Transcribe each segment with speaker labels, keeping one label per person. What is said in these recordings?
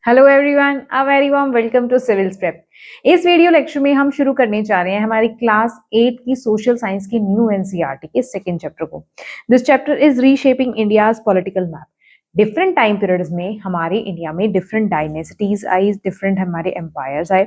Speaker 1: Hello everyone, a very warm welcome to civils prep. इस video lecture में हम शुरू करने जा रहे हैं हमारी क्लास 8 की सोशल साइंस की न्यू एनसीईआरटी के सेकंड चैप्टर को। This chapter is reshaping India's political map. Different time periods में हमारे इंडिया में डिफरेंट डायनेस्टीज आई, डिफरेंट हमारे एम्पायर्स आए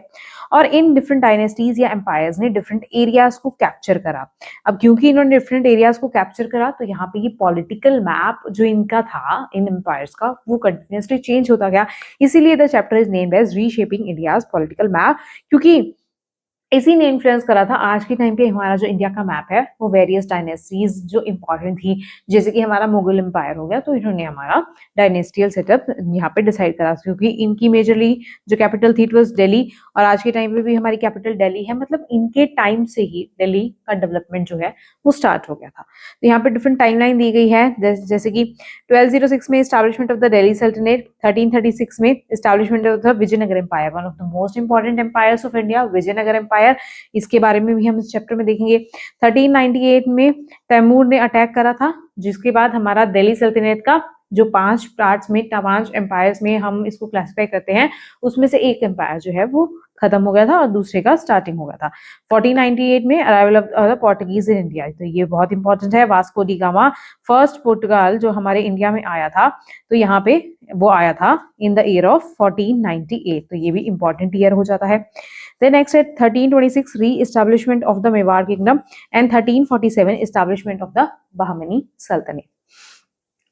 Speaker 1: और इन डिफरेंट डायनेस्टीज या एम्पायर्स ने डिफरेंट एरियाज को कैप्चर करा। अब क्योंकि इन्होंने डिफरेंट एरियाज को कैप्चर करा तो यहाँ पे ये पॉलिटिकल मैप जो इनका था इन एम्पायर्स का वो कंटिन्यूसली चेंज होता गया। इसीलिए the chapter is named as reshaping India's political map, क्योंकि इसी ने इन्फ्लुएंस करा था आज के टाइम पे हमारा जो इंडिया का मैप है वो वेरियस डायनेस्टीज जो इंपॉर्टेंट थी, जैसे कि हमारा मुगल एम्पायर हो गया तो इन्होंने हमारा डायनेस्टियल सेटअप यहाँ पे डिसाइड करा, क्योंकि इनकी मेजरली जो कैपिटल थी इट वाज दिल्ली और आज के टाइम पे भी हमारी कैपिटल दिल्ली है। मतलब इनके टाइम से ही दिल्ली का डेवलपमेंट जो है वो स्टार्ट हो गया था। तो यहाँ पे डिफरेंट टाइमलाइन दी गई है, जैसे कि 1206 में establishment of the Delhi sultanate, 1336 में establishment of the Vijayanagar empire, one of the most important empires of India Vijayanagar empire. इसके बारे में भी हम इस चैप्टर में देखेंगे। 1398 में तैमूर ने अटैक करा था, जिसके बाद हमारा दिल्ली सल्तनत का जो 5 पार्ट्स में 5 एम्पायर्स में हम इसको क्लासिफाई करते हैं, उसमें से एक एम्पायर जो है वो खत्म हो गया था और दूसरे का स्टार्टिंग हो गया था। 1498 में arrival of the Portuguese in India, तो ये बहुत इंपॉर्टेंट है। वास्को डी गामा फर्स्ट पुर्तगाल जो हमारे इंडिया में आया था, तो यहाँ पे वो आया था इन द ईयर ऑफ 1498, तो ये भी इंपॉर्टेंट ईयर हो जाता है। Then next at 1326 re-establishment of the Mewar kingdom and 1347 establishment of the Bahmani Sultanate।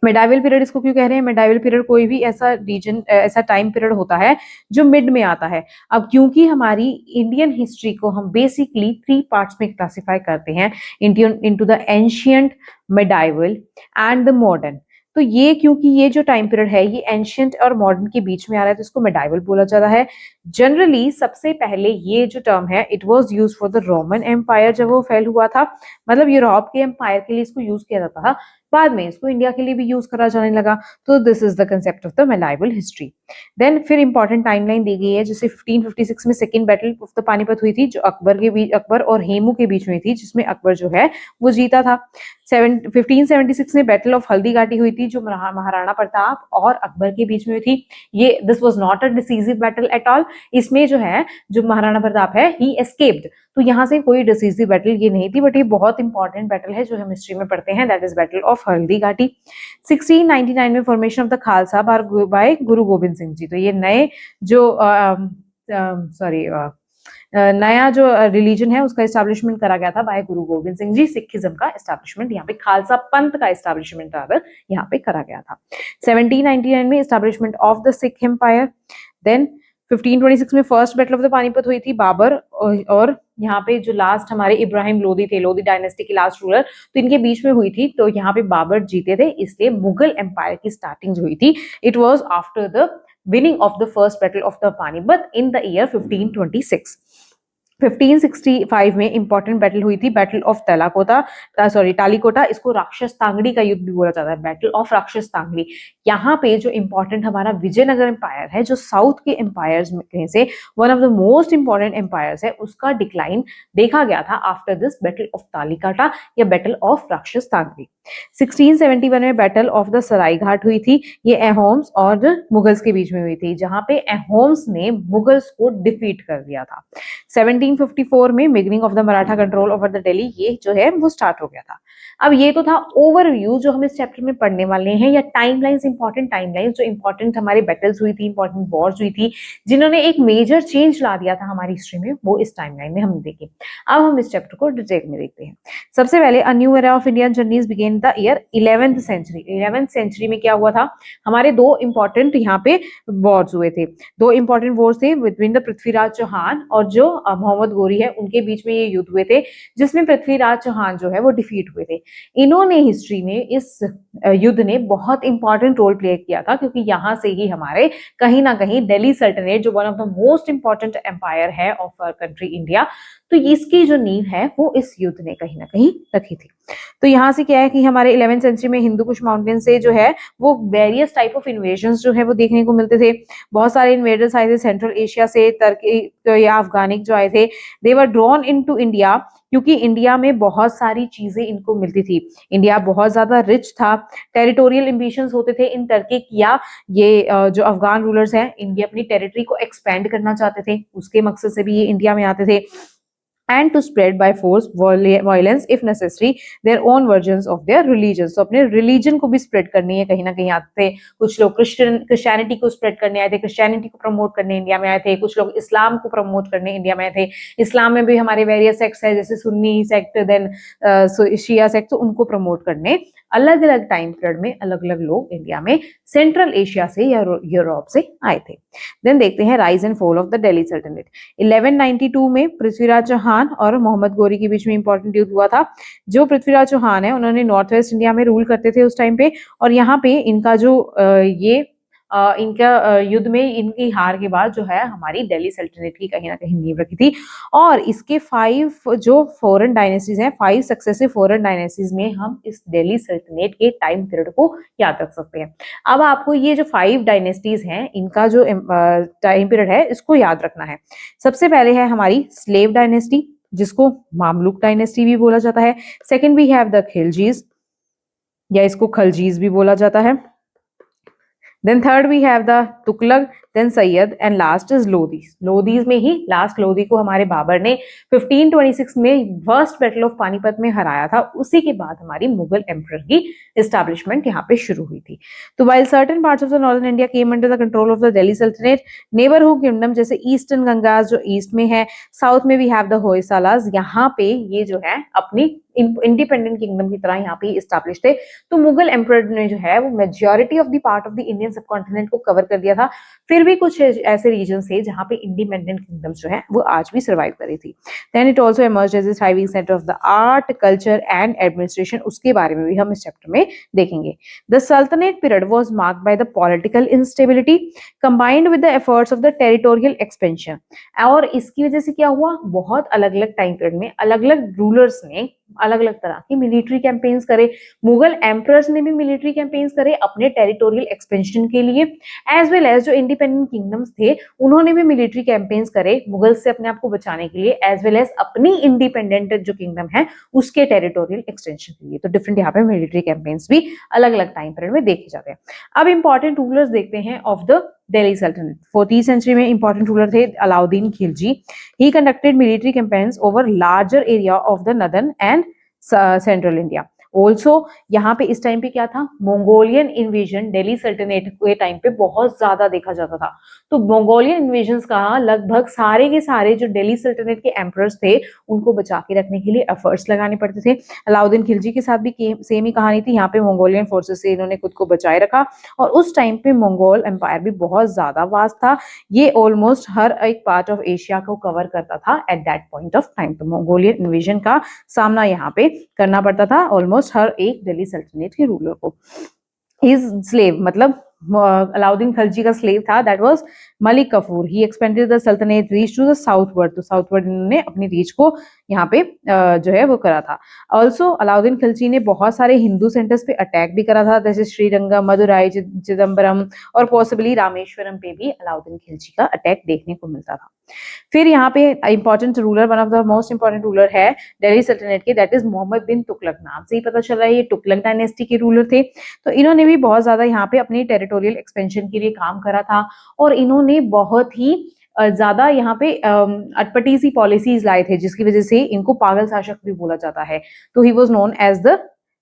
Speaker 1: Medieval period इसको क्यों कह रहे हैं? मिडाइवल पीरियड कोई भी ऐसा रीजन, ऐसा टाइम पीरियड होता है जो मिड में आता है। अब क्योंकि हमारी इंडियन हिस्ट्री को हम बेसिकली 3 पार्ट्स में क्लासिफाई करते हैं, into the ancient, medieval and the modern. तो ये क्योंकि ये जो टाइम पीरियड है ये एंशियंट और मॉडर्न के बीच में आ रहा है तो इसको मिडाइवल बोला जाता है। जनरली सबसे पहले ये जो टर्म है it was used for the Roman empire, जब वो फेल हुआ था, मतलब यूरोप के एम्पायर के लिए इसको यूज किया जाता था, बाद में इसको इंडिया के लिए भी यूज करा जाने लगा। तो this is the concept of the medieval history. Then फिर इंपॉर्टेंट टाइमलाइन दी गई है, जैसे 1556 में second battle of the Panipat हुई थी, जो अकबर और हेमू के बीच में थी, जिसमें अकबर जो है वो जीता था। 1576 में बैटल ऑफ हल्दी घाटी हुई थी, जो महाराणा प्रताप और अकबर के बीच में हुई थी। ये this was not a decisive battle at all. इसमें जो है जो महाराणा प्रताप है ही एस्केप्ड, तो यहाँ से कोई डिसीजिव बैटल ये नहीं थी, बट ये बहुत इंपॉर्टेंट बैटल है जो हम हिस्ट्री में पढ़ते हैं, दैट इज बैटल ऑफ हल्दी घाटी। 1699 में formation of the Khalsa by Guru Gobind Singh ji, तो ये नए जो नया जो रिलीजन है उसका एस्टैब्लिशमेंट करा गया था बाय गुरु गोबिंद सिंह जी। सिखिज्म का एस्टैब्लिशमेंट यहाँ पे, खालसा पंथ का एस्टैब्लिशमेंट यहाँ पे करा गया था। 1799 में establishment of the Sikh empire. Then 1526 में first battle of the Panipat हुई थी, बाबर और यहाँ पे जो लास्ट हमारे इब्राहिम लोदी थे, लोदी डायनेस्टी के लास्ट रूलर, तो इनके बीच में हुई थी, तो यहाँ पे बाबर जीते थे, इसलिए मुगल एम्पायर की स्टार्टिंग जो हुई थी it was after the winning of the first battle of the Panipat in the year 1526। 1565 में इंपॉर्टेंट बैटल हुई थी, बैटल ऑफ टालीकोटा, इसको राक्षस तांगड़ी का युद्ध भी बोला जाता है, बैटल ऑफ राक्षस तांगड़ी। यहाँ पे जो इंपॉर्टेंट हमारा विजयनगर एम्पायर है, जो साउथ के एम्पायर्स में से one of the most important empires है, उसका डिक्लाइन देखा गया था after this battle of Talikota या बैटल ऑफ राक्षस तांगड़ी। 1671 में बैटल ऑफ द सरायघाट हुई थी, ये अहोम्स और मुगल्स के बीच में हुई थी, जहां पे अहोम्स ने मुगल्स को डिफीट कर दिया था। 1754 में beginning of the Maratha control over the Delhi, ये जो है वो स्टार्ट हो गया था। अब ये तो था ओवरव्यू जो हम इस चैप्टर में पढ़ने वाले हैं, या टाइमलाइंस, इंपॉर्टेंट टाइमलाइंस जो इंपॉर्टेंट हमारे बैटल्स हुई थी, इंपॉर्टेंट वॉर्स हुई थी, जिन्होंने एक मेजर चेंज ला दिया था हमारी हिस्ट्री में, वो इस टाइमलाइन में हम देखें। अब हम इस चैप्टर को डिटेल में देखते हैं। सबसे पहले a new era of Indian journeys begin the year 11th century. 11th century में क्या हुआ था, हमारे दो इंपॉर्टेंट यहाँ पे वॉर्स हुए थे, दो इंपॉर्टेंट वॉर्स थे बिटवीन द पृथ्वीराज चौहान और जो मोहम्मद गोरी है, उनके बीच में ये युद्ध हुए थे, जिसमें पृथ्वीराज चौहान जो है वो डिफीट हुए थे। इन्होंने हिस्ट्री में इस युद्ध ने बहुत इंपॉर्टेंट रोल प्ले किया था, क्योंकि यहाँ से ही हमारे कहीं ना कहीं दिल्ली सल्तनत, जो one of the most important empire है ऑफ आवर कंट्री इंडिया, तो इसकी जो नींव है वो इस युद्ध ने कहीं ना कहीं रखी थी। तो यहाँ से क्या है कि हमारे 11th सेंचुरी में हिंदू कुश माउंटेन से जो है वो वेरियस टाइप ऑफ इन्वेजन जो है वो देखने को मिलते थे। बहुत सारे इन्वेडर्स आए थे सेंट्रल एशिया से, टर्की तो या अफगानिक जो आए थे, they were drawn into India, क्योंकि इंडिया में बहुत सारी चीजें इनको मिलती थी। इंडिया बहुत ज्यादा रिच था, टेरिटोरियल एम्बिशंस होते थे इन टर्की या ये जो अफगान रूलर्स हैं इनकी अपनी टेरिटरी को एक्सपेंड करना चाहते थे, उसके मकसद से भी ये इंडिया में आते थे। And to spread by force violence if necessary their own versions of their religion, तो अपने रिलीजन को भी स्प्रेड करनी है, कहीं ना कहीं आते थे। कुछ लोग क्रिश्चियनिटी को स्प्रेड करने आए थे, क्रिश्चियनिटी को प्रमोट करने इंडिया में आए थे। कुछ लोग इस्लाम को प्रमोट करने इंडिया में आए थे। इस्लाम में भी हमारे वेरियस सेक्ट्स है, जैसे सुन्नी सेक्ट, देन शिया सेक्ट, तो उनको प्रमोट करने अलग अलग टाइम पीरियड में अलग अलग लोग इंडिया में सेंट्रल एशिया से या यूरोप से आए थे। देन देखते हैं rise and fall of the Delhi सल्तनत। 1192 में पृथ्वीराज चौहान और मोहम्मद गोरी के बीच में इंपॉर्टेंट युद्ध हुआ था। जो पृथ्वीराज चौहान है उन्होंने नॉर्थ वेस्ट इंडिया में रूल करते थे उस टाइम पे, और यहाँ पे इनका जो इनका युद्ध में इनकी हार के बाद जो है हमारी दिल्ली सल्तनत की कहीं ना कहीं नींव रखी थी। और इसके 5 जो फॉरेन डायनेस्टीज हैं, 5 सक्सेसिव फॉरेन डायनेस्टीज में हम इस दिल्ली सल्तनत के टाइम पीरियड को याद रख सकते हैं। अब आपको ये जो 5 डायनेस्टीज हैं इनका जो टाइम पीरियड है इसको याद रखना है। सबसे पहले है हमारी स्लेव डायनेस्टी, जिसको मामलुक डायनेस्टी भी बोला जाता है। सेकेंड वी हैव द खिलजीज, या इसको खलजीज भी बोला जाता है। Then third we have the Tughlaq, then Syed, and last is Lodis. Lodis में ही लास्ट लोदी को हमारे बाबर ने 1526 में फर्स्ट बैटल ऑफ पानीपत में हराया था। उसी के बाद हमारी मुगल एम्परर की एस्टैब्लिशमेंट यहाँ पे शुरू हुई थी। तो while certain parts of the northern India came under the control of the Delhi Sultanate, neighborhood kingdom जैसे ईस्टर्न गंगास जो ईस्ट में है, साउथ में भी have the होयसालास, यहाँ पे ये जो है अपनी इंडिपेंडेंट किंगडम की तरह यहाँ पे एस्टैब्लिश थे। तो मुगल एम्परर ने जो है वो majority of the part of the Indian subcontinent को कवर कर दिया था। फिर भी कुछ ऐसे रीजन थे जहाँ पे इंडिपेंडेंट किंगडम्स जो है वो आज भी सर्वाइव कर रही थी। Then it also emerged as a thriving centre of the art, culture and administration, उसके बारे में भी हम इस चैप्टर में देखेंगे। द सल्तनत period was marked by the political instability combined with the efforts of the territorial expansion. और इसकी वजह से क्या हुआ, बहुत अलग अलग टाइम पीरियड में अलग अलग रूलर्स ने अलग अलग तरह की मिलिट्री कैंपेन्स करे। मुगल एम्परर्स ने भी मिलिट्री कैंपेन्स करे अपने टेरिटोरियल एक्सपेंशन के लिए, एज वेल एज जो इंडिपेंडेंट किंगडम्स थे उन्होंने भी मिलिट्री कैंपेन्स करे मुगल से अपने आप को बचाने के लिए, एज वेल एज अपनी इंडिपेंडेंट जो किंगडम है उसके टेरिटोरियल एक्सटेंशन के लिए। तो डिफरेंट यहाँ पे मिलिट्री कैंपेन्स भी अलग अलग टाइम पीरियड में देखे जाते हैं। अब इंपॉर्टेंट रूलर्स देखते हैं ऑफ द दिल्ली सल्तनत। 14th सेंचुरी में इंपॉर्टेंट रूलर थे अलाउद्दीन खिलजी। ही conducted military campaigns over larger area of the northern and central India. Also यहाँ पे इस टाइम पे क्या था, मंगोलियन इन्वेजन दिल्ली सल्तनत के टाइम पे बहुत ज्यादा देखा जाता था। तो मंगोलियन इन्वेजन का लगभग सारे के सारे जो दिल्ली सल्तनत के एम्परर्स थे उनको बचा के रखने के लिए एफर्ट्स लगाने पड़ते थे। अलाउद्दीन खिलजी के साथ भी सेम ही कहानी थी। यहाँ पे मंगोलियन फोर्सेस से इन्होंने खुद को बचाए रखा, और उस टाइम पे मंगोल एम्पायर भी बहुत ज्यादा वास्ट था। ये ऑलमोस्ट हर एक पार्ट ऑफ एशिया को कवर करता था at that point of time. तो मंगोलियन इन्वेजन का सामना यहाँ पे करना पड़ता था ऑलमोस्ट हर एक दिल्ली सल्तनत के रूलर को। हिज स्लेव मतलब अलाउद्दीन खिलजी का स्लेव था, that was Malik Kafur. He expanded the सल्तनत रीच टू द साउथवर्ड, तो साउथवर्ड इन्होंने अपनी रीच को यहाँ पे जो है वो करा था। ऑल्सो अलाउद्दीन खिलजी ने बहुत सारे हिंदू सेंटर्स पे अटैक भी करा था, जैसे श्रीरंगम, मदुराई, चिदम्बरम और पॉसिबली रामेश्वरम पे भी अलाउद्दीन खिलजी का अटैक देखने को मिलता था। फिर यहाँ पे important ruler, one of the most important ruler है दिल्ली सल्तनत के, दैट इज मोहम्मद बिन तुगलक। नाम से ही पता चल रहा है ये तुगलक डायनेस्टी के रूलर थे। तो इन्होंने भी बहुत ज्यादा यहाँ पे अपनी टेरिटोरियल एक्सपेंशन के लिए काम करा था, और इन्होंने बहुत ही ज्यादा यहाँ पे अटपटी सी पॉलिसीज लाए थे, जिसकी वजह से इनको पागल शासक भी बोला जाता है। तो he was known as the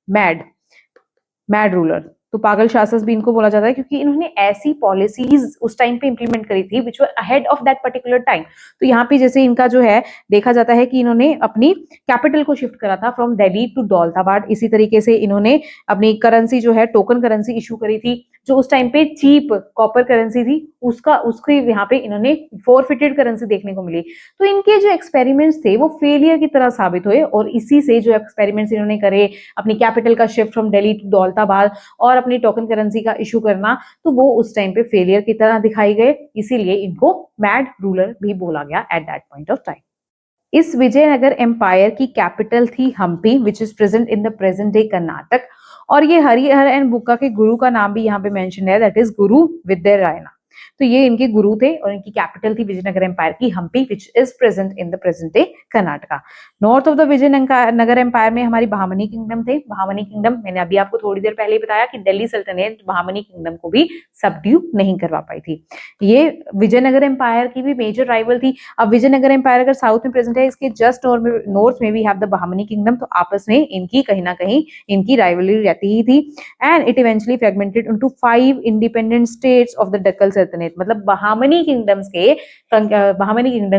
Speaker 1: mad ruler. तो पागल शासक भी इनको बोला जाता है क्योंकि इन्होंने ऐसी पॉलिसीज उस टाइम पे इंप्लीमेंट करी थी which were ahead of that particular time. तो यहाँ पे जैसे इनका जो है देखा जाता है कि इन्होंने अपनी कैपिटल को शिफ्ट करा था फ्रॉम दिल्ली टू दौलताबाद। इसी तरीके से इन्होंने अपनी करेंसी जो है टोकन करेंसी इशू करी थी, जो उस टाइम पे चीप कॉपर करेंसी थी, उसके यहाँ पे इन्होंने फोरफिटेड करेंसी देखने को मिली। तो इनके जो एक्सपेरिमेंट्स थे वो फेलियर की तरह साबित हुए, और इसी से जो एक्सपेरिमेंट्स इन्होंने करे अपनी कैपिटल का shift from Delhi to Daulatabad और अपनी टोकन करेंसी का इशू करना, तो वो उस टाइम पे फेलियर की तरह दिखाई गए। इसीलिए इनको मैड रूलर भी बोला गया at that point of time. इस विजयनगर एम्पायर की कैपिटल थी Hampi which is present in the present day Karnataka. और ये हरिहर एंड बुक्का के गुरु का नाम भी यहाँ पे मेंशन है, दैट इज गुरु विद्यारायणा। तो ये इनके गुरु थे और इनकी कैपिटल थी विजयनगर एम्पायर की Hampi which is present in the present day Karnataka. North of the Vijayanagar empire में हमारी बहामनी किंगडम थे। बहामनी किंगडम मैंने अभी आपको थोड़ी देर पहले ही बताया कि दिल्ली सल्तनत बहामनी किंगडम को भी सबड्यू नहीं करवा पाई थी। ये विजयनगर एम्पायर की भी मेजर राइवल थी। अब विजयनगर एम्पायर अगर साउथ में प्रेजेंट है, इसके जस्ट नॉर्थ में भी हैव द बहामनी किंगडम, तो आपस में इनकी कहीं ना कहीं इनकी राइवलरी रहती ही थी। And it eventually fragmented into 5 independent states of the Deccan सल्तनत। मतलब बहामनी किंगडम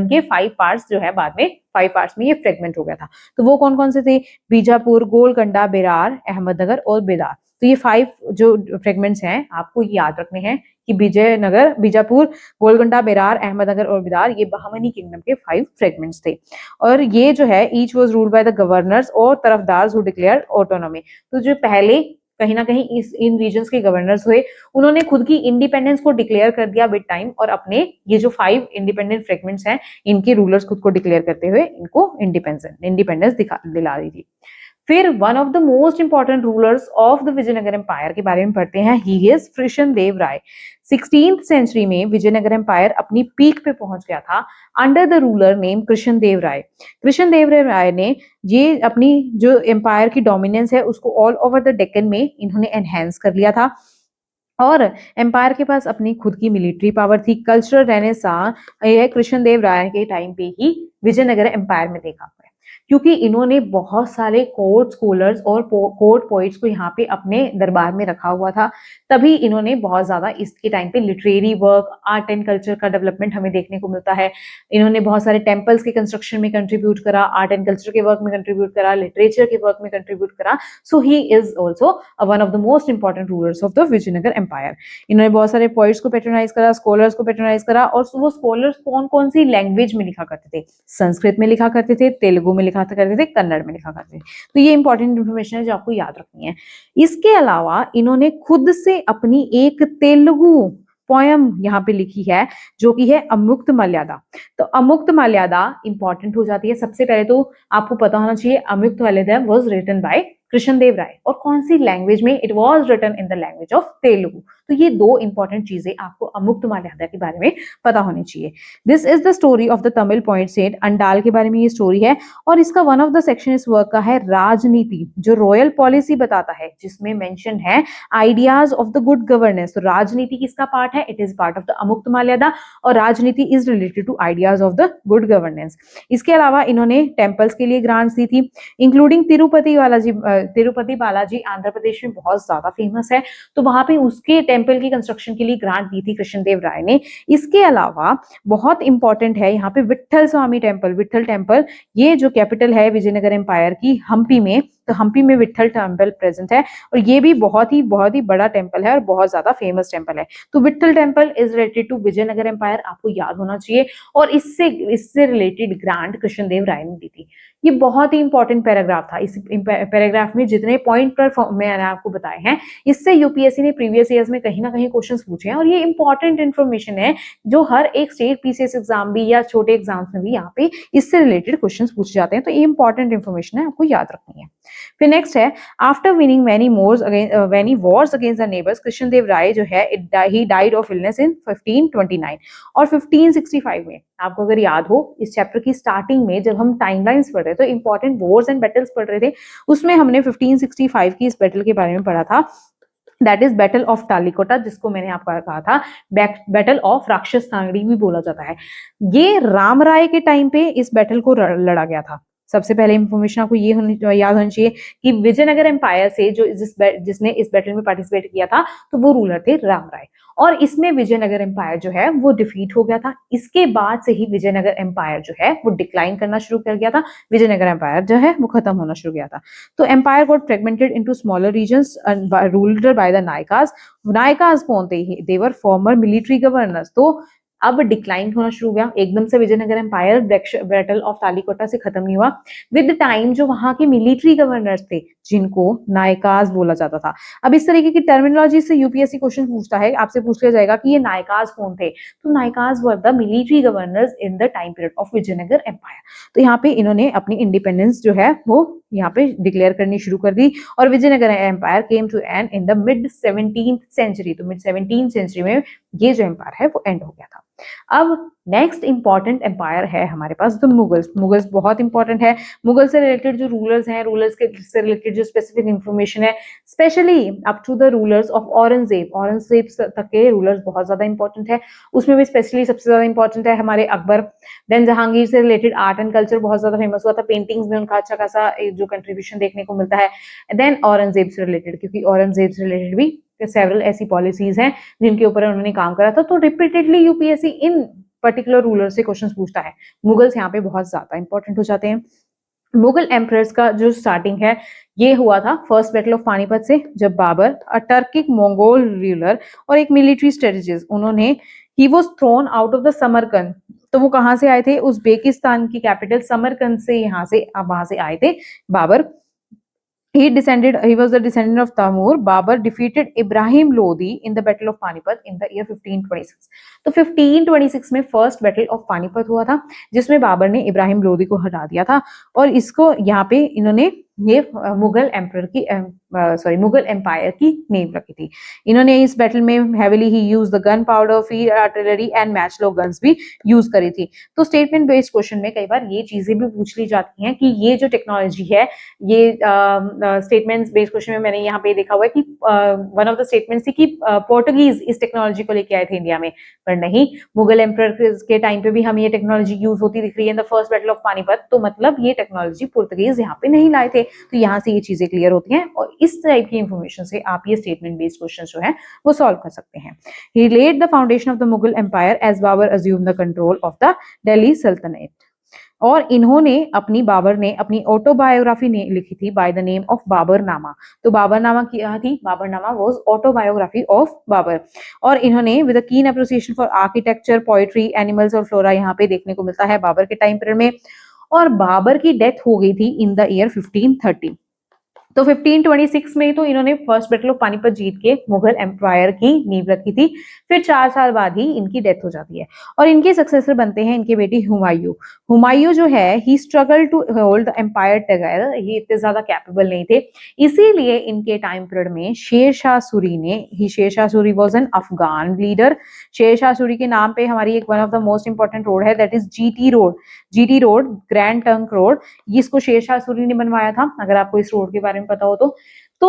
Speaker 1: के 5 पार्ट्स जो है बाद में 5 पार्ट्स में ये फ्रेगमेंट हो गया था। तो वो कौन कौन से थे? बीजापुर, गोलकंडा, बेरार, अहमदनगर और बेदार। तो ये 5 जो फ्रेगमेंट्स हैं आपको याद रखने हैं कि विजयनगर, बीजापुर, गोलकंडा, बेरार, अहमदनगर और बेदार ये बहामनी किंगडम के 5 फ्रेगमेंट्स थे। और ये जो है each was ruled by the governors और तरफदार्स हु डिक्लेयर ऑटोनॉमी। तो जो पहले कहीं ना कहीं इन रीजन्स के गवर्नर्स हुए, उन्होंने खुद की इंडिपेंडेंस को डिक्लेयर कर दिया विद टाइम, और अपने ये जो 5 इंडिपेंडेंट फ्रेगमेंट्स हैं इनके रूलर्स खुद को डिक्लेयर करते हुए इनको इंडिपेंडेंस दिला दी थी। फिर one of the most important rulers of the Vijayanagar empire के बारे में पढ़ते हैं। He is Krishna Deva Raya. 16th century में विजयनगर एम्पायर अपनी पीक पे पहुंच गया था under the ruler name Krishna Deva Raya. Krishna Deva Raya ने ये अपनी जो एम्पायर की डोमिनेंस है उसको ऑल ओवर द डेक्कन में इन्होंने एनहेंस कर लिया था। और एम्पायर के पास अपनी खुद की मिलिट्री पावर थी। कल्चरल रेनेसां यह कृष्ण देव राय के टाइम पे ही विजयनगर एम्पायर में देखा हुआ है, क्योंकि इन्होंने बहुत सारे कोर्ट स्कॉलर्स और कोर्ट पोइट्स को यहाँ पे अपने दरबार में रखा हुआ था। तभी इन्होंने बहुत ज्यादा इसके टाइम पे literary work, art and culture का डेवलपमेंट हमें देखने को मिलता है। इन्होंने बहुत सारे टेम्पल्स के कंस्ट्रक्शन में कंट्रीब्यूट करा, आर्ट एंड कल्चर के वर्क में कंट्रीब्यूट करा, लिटरेचर के वर्क में कंट्रीब्यूट करा। So he is also one of the most important rulers of the Vijayanagar empire. इन्होंने बहुत सारे पोइट्स को पेट्रोनाइज करा, स्कॉलर्स को पेट्रोनाइज करा। और वो स्कॉलर्स कौन कौन सी लैंग्वेज में लिखा करते थे? संस्कृत में लिखा करते थे, तेलुगु में लिखा करते थे, कन्नड़ में लिखा करते थे। तो ये इंपॉर्टेंट इंफॉर्मेशन है जो आपको याद रखनी है। इसके अलावा इन्होंने खुद से अपनी एक तेलुगु पोयम यहाँ पे लिखी है जो कि है अमुक्त मर्यादा। तो अमुक्त मर्यादा इंपॉर्टेंट हो जाती है। सबसे पहले तो आपको पता होना चाहिए Amuktamalyada was written by Krishnadeva Raya, और कौन सी लैंग्वेज में? It was written in the language of Telugu. तो ये दो इंपॉर्टेंट चीजें आपको अमुक्त मर्यादा के बारे में पता होनी चाहिए। This is the story of the Tamil point set. Andal के बारे में ये स्टोरी है, और इसका वन ऑफ द सेक्शन इस वर्क का है राजनीति, जो रॉयल पॉलिसी बताता है, जिसमें मेंशन है ideas of the good governance. तो राजनीति किसका पार्ट है? It is part of the Amuktamalyada, और rajniti is related to ideas of the good governance. इसके अलावा इन्होंने टेम्पल्स के लिए ग्रांट्स दी थी, इंक्लूडिंग तिरुपति बालाजी आंध्र प्रदेश में बहुत ज्यादा फेमस है। तो वहां पे उसके टेम्पल की कंस्ट्रक्शन के लिए ग्रांट दी थी कृष्णदेव राय ने। इसके अलावा बहुत इंपॉर्टेंट है यहाँ पे विट्ठल स्वामी टेम्पल। विट्ठल टेम्पल ये जो कैपिटल है विजयनगर एम्पायर की हम्पी में, तो हम्पी में विट्ठल टेम्पल प्रेजेंट है, और ये भी बहुत ही बड़ा टेम्पल है और बहुत ज्यादा फेमस टेम्पल है। तो Vitthal temple is related to Vijayanagar empire, आपको याद होना चाहिए। और इससे रिलेटेड ग्रांट कृष्णदेव राय ने दी थी। ये बहुत ही इंपॉर्टेंट पैराग्राफ था। इस पैराग्राफ में जितने पॉइंट पर मैंने आपको बताए हैं, इससे यूपीएससी ने प्रीवियस ईयर्स में कहीं ना कहीं क्वेश्चंस पूछे हैं, और ये इंपॉर्टेंट इन्फॉर्मेशन है जो हर एक स्टेट पीसीएस एग्जाम भी या छोटे एग्जाम्स में भी यहाँ पे इससे रिलेटेड क्वेश्चंस पूछे जाते हैं। तो ये इंपॉर्टेंट इन्फॉर्मेशन है, आपको याद रखनी है। फिर नेक्स्ट है, after winning many wars against the neighbours, Krishnadeva Raya जो है he died of illness in 1529। और 1565 में आपको अगर याद हो, इस चैप्टर की स्टार्टिंग में जब हम टाइमलाइंस पढ़ रहे थे, तो इंपॉर्टेंट वॉर्स एंड बैटल्स पढ़ रहे थे, उसमें हमने 1565 की इस बैटल के बारे में पढ़ा था। दैट इज बैटल ऑफ टालीकोटा, जिसको मैंने आपको कहा था बैटल ऑफ राक्षस तांगड़ी भी बोला जाता है। ये राम राय के टाइम पे इस बैटल को लड़ा गया था। सबसे पहले इंफॉर्मेशन आपको ये याद होनी चाहिए कि विजयनगर एम्पायर से जिसने इस बैटल में पार्टिसिपेट किया था, तो वो रूलर थे राम राय, और इसमें विजयनगर एम्पायर जो है वो डिफीट हो गया था। इसके बाद से ही विजयनगर एम्पायर जो है वो डिक्लाइन करना शुरू कर गया था। विजयनगर एम्पायर जो है वो खत्म होना शुरू गया था। तो empire got fragmented into smaller regions ruled by the Nayakas. Nayakas कौन थे? They were former military governors. तो अब डिक्लाइन होना शुरू हो गया एकदम से। Vijayanagara empire battle of Talikota से खत्म नहीं हुआ। विद टाइम जो वहां के मिलिट्री गवर्नर्स थे, जिनको नायकाज बोला जाता था। अब इस तरीके की टर्मिनोलॉजी से यूपीएससी क्वेश्चन पूछता है, आपसे पूछ लिया जाएगा कि ये नायकाज कौन थे, तो Nayakas were the military governors in the time period of Vijayanagara empire. तो यहाँ पे इन्होंने अपनी इंडिपेंडेंस जो है वो यहाँ पे डिक्लेयर करनी शुरू कर दी और Vijayanagar empire came to end in the mid 17th century. तो मिड 17th सेंचुरी में ये जो एम्पायर है वो एंड हो गया था। अब नेक्स्ट इंपॉर्टेंट एम्पायर है हमारे पास द मुगल्स। मुगल्स बहुत इंपॉर्टेंट है। मुगल से रिलेटेड जो रूलर्स हैं, रूलर्स के से रिलेटेड जो स्पेसिफिक इंफॉर्मेशन है, specially up to the rulers of Aurangzeb, Aurangzeb तक के रूलर्स बहुत ज्यादा इंपॉर्टेंट है। उसमें भी स्पेशली सबसे ज्यादा इंपॉर्टेंट है हमारे अकबर। देन जहांगीर से रिलेटेड आर्ट एंड कल्चर बहुत ज्यादा फेमस हुआ था, पेंटिंग्स में उनका अच्छा खासा जो कंट्रीब्यूशन देखने को मिलता है। देन औरंगजेब से रिलेटेड, क्योंकि औरंगजेब से रिलेटेड भी सेवरल ऐसी पॉलिसीज हैं जिनके ऊपर उन्होंने काम करा था। तो रिपीटेडली यूपीएससी इन पर्टिकुलर रूलर से क्वेश्चंस पूछता है। मुगल्स यहाँ पे बहुत ज्यादा इंपॉर्टेंट हो जाते हैं। मुगल एम्परर्स का जो स्टार्टिंग है ये हुआ था फर्स्ट बैटल ऑफ पानीपत से, जब बाबर अ टर्किक मंगोल रूलर और एक मिलिट्री स्ट्रेटेजिस्ट, उन्होंने he was thrown out of the Samarkand. तो वो कहां से आए थे? उज्बेकिस्तान की कैपिटल समरकंद से, यहाँ से वहां से आए थे Babar. He was the descendant of Tamur. Babur defeated Ibrahim Lodi in the Battle of Panipat in the year 1526. तो 1526 में फर्स्ट बैटल ऑफ पानीपत हुआ था, जिसमें बाबर ने इब्राहिम लोदी को हरा दिया था। और इसको यहाँ पे इन्होंने ये मुगल एम्पर की मुगल एम्पायर की नींव रखी थी। इन्होंने इस बैटल में heavily he use the gun powder, field artillery and matchlock guns भी यूज करी थी। तो स्टेटमेंट बेस्ड क्वेश्चन में कई बार ये चीजें भी पूछ ली जाती हैं कि ये जो टेक्नोलॉजी है, ये स्टेटमेंट्स बेस्ड क्वेश्चन में मैंने यहाँ पे देखा हुआ है कि वन ऑफ द स्टेटमेंट्स थी कि पोर्टुगीज इस टेक्नोलॉजी को लेके आए थे इंडिया में, पर नहीं, मुगल एम्पर के टाइम पे भी हमें ये टेक्नोलॉजी यूज होती दिख रही है in the first battle of Panipat. तो मतलब ये टेक्नोलॉजी पोर्टुगीज यहाँ पे नहीं लाए थे। तो यहाँ से ये चीजें क्लियर होती हैं और इस टाइप की इंफॉर्मेशन से आप ये स्टेटमेंट बेस्ड क्वेश्चन जो है वो सॉल्व कर सकते हैं। He laid the foundation of the Mughal empire as Babur assume the control of the Delhi Sultanate. और इन्होंने बाबर ने अपनी ऑटोबायोग्राफी ने लिखी थी by the name of Baburnama. तो बाबरनामा क्या थी? Baburnama was autobiography of Babur. और इन्होंने with a keen appreciation for architecture, poetry, animals और फ्लोरा यहाँ पे देखने को मिलता है बाबर के टाइम पीरियड में। और बाबर की डेथ हो गई थी इन द ईयर 1530। तो 1526 में तो इन्होंने फर्स्ट बैटल ऑफ पानीपत जीत के मुगल एम्पायर की नींव रखी थी। फिर 4 साल बाद ही इनकी डेथ हो जाती है और इनके सक्सेसर बनते हैं इनके बेटे हुमायूं। हुमायूं जो है he struggle to hold the empire together, ये इतने ज्यादा कैपेबल नहीं थे, इसीलिए इनके टाइम पीरियड में शेरशाह सूरी ने Shershah Suri was an Afghan leader. Shershah Suri के नाम पे हमारी एक one of the most important road है, that is GT road, grand trunk road. इसको शेरशाह सूरी ने बनवाया था, अगर आपको इस रोड के बारे में पता हो तो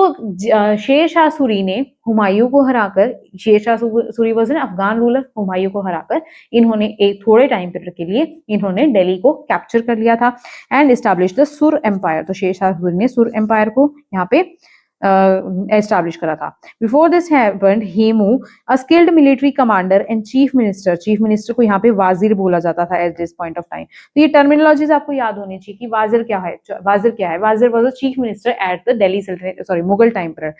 Speaker 1: शेरशाह सूरी ने हुमायूं को हराकर, Shershah Suri was an Afghan ruler, Humayun को हराकर इन्होंने एक थोड़े टाइम पीरियड के लिए इन्होंने दिल्ली को कैप्चर कर लिया था एंड एस्टैब्लिश द सुर एम्पायर। तो शेरशाह सूरी ने सुर एम्पायर को यहाँ पे एस्टैब्लिश करा था। Before this happened, Hemu a skilled military commander and chief minister को यहाँ पे वाजिर बोला जाता था at this point of time. तो ये टर्मिनोलॉजीज आपको याद होनी चाहिए कि वाजिर क्या है। Wazir was a chief minister at the Delhi Sultanate, Mughal time period.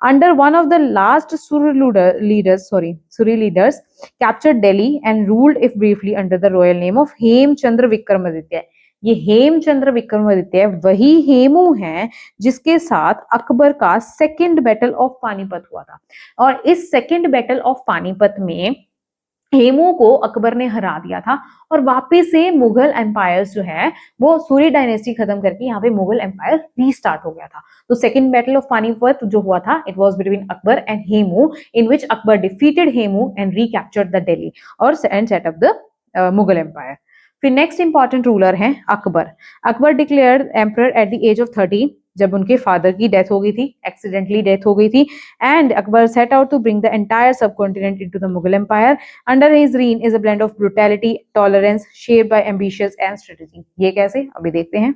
Speaker 1: Under one of the last Suri leaders captured Delhi and ruled it briefly under the royal name of Hemchandra Vikramaditya। ये हेमचंद्र विक्रमादित्य वही हेमू हैं जिसके साथ अकबर का सेकंड बैटल ऑफ पानीपत हुआ था। और इस सेकंड बैटल ऑफ पानीपत में हेमू को अकबर ने हरा दिया था और वापस से मुगल एम्पायर जो है वो सूरी डायनेस्टी खत्म करके यहाँ पे मुगल एम्पायर रीस्टार्ट हो गया था। तो सेकंड बैटल ऑफ पानीपत जो हुआ था, it was between Akbar and Hemu, in which Akbar defeated Hemu and recaptured the Delhi और set up the Mughal empire. फिर नेक्स्ट इंपॉर्टेंट रूलर हैं Akbar. Akbar declared emperor at the age of 13, जब उनके फादर की डेथ हो गई थी, एक्सीडेंटली डेथ हो गई थी। And Akbar set out to bring the entire subcontinent into the Mughal empire. Under his reign is a blend of brutality, tolerance, shaped by ambitious and strategy. ये कैसे, अभी देखते हैं।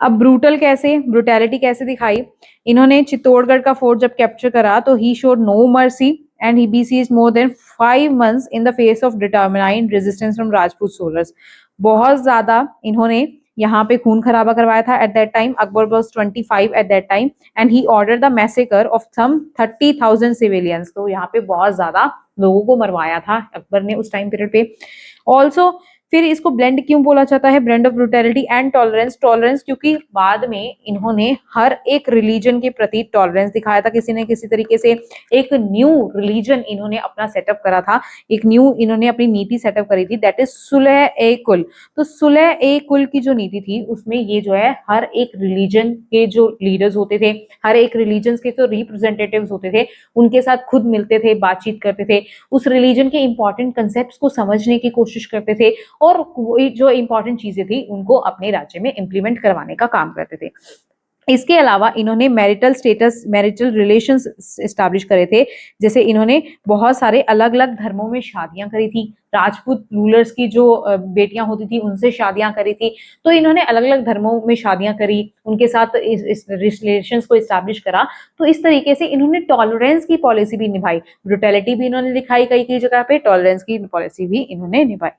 Speaker 1: अब ब्रूटैलिटी कैसे दिखाई? इन्होंने चित्तौड़गढ़ का फोर्ट जब कैप्चर करा तो he showed no mercy and he besieged more than 5 months in the face of determined resistance from Rajput soldiers। बहुत ज्यादा इन्होंने यहाँ पे खून खराबा करवाया था। At that time Akbar was 25 at that time and he order the massacre of some 30,000 civilians. तो यहाँ पे बहुत ज्यादा लोगों को मरवाया था अकबर ने उस टाइम पीरियड पे। ऑल्सो फिर इसको ब्लेंड क्यों बोला जाता है, blend of brutality and tolerance, tolerance क्योंकि बाद में इन्होंने हर एक रिलीजन के प्रति टॉलरेंस दिखाया था किसी न किसी तरीके से। एक न्यू रिलीजन इन्होंने अपना सेटअप करा था, एक न्यू इन्होंने अपनी नीति सेटअप करी थी, दैट इज सुलह ए कुल। तो सुलह ए कुल की जो नीति थी उसमें ये जो है हर एक रिलीजन के जो लीडर्स होते थे, हर एक रिलीजन के जो रिप्रेजेंटेटिव्स होते थे, उनके साथ खुद मिलते थे, बातचीत करते थे, उस रिलीजन के इंपॉर्टेंट कंसेप्ट को समझने की कोशिश करते थे और जो इंपॉर्टेंट चीजें थी उनको अपने राज्य में इंप्लीमेंट करवाने का काम करते थे। इसके अलावा इन्होंने marital status, marital relations establish करे थे, जैसे इन्होंने बहुत सारे अलग अलग धर्मों में शादियां करी थी, राजपूत रूलर्स की जो बेटियां होती थी उनसे शादियां करी थी। तो इन्होंने अलग अलग धर्मों में शादियां करी, उनके साथ इस रिलेशंस को एस्टैब्लिश करा। तो इस तरीके से इन्होंने टॉलरेंस की पॉलिसी भी निभाई, ब्रुटैलिटी भी इन्होंने दिखाई कई कई जगह पे, टॉलरेंस की पॉलिसी भी इन्होंने निभाई।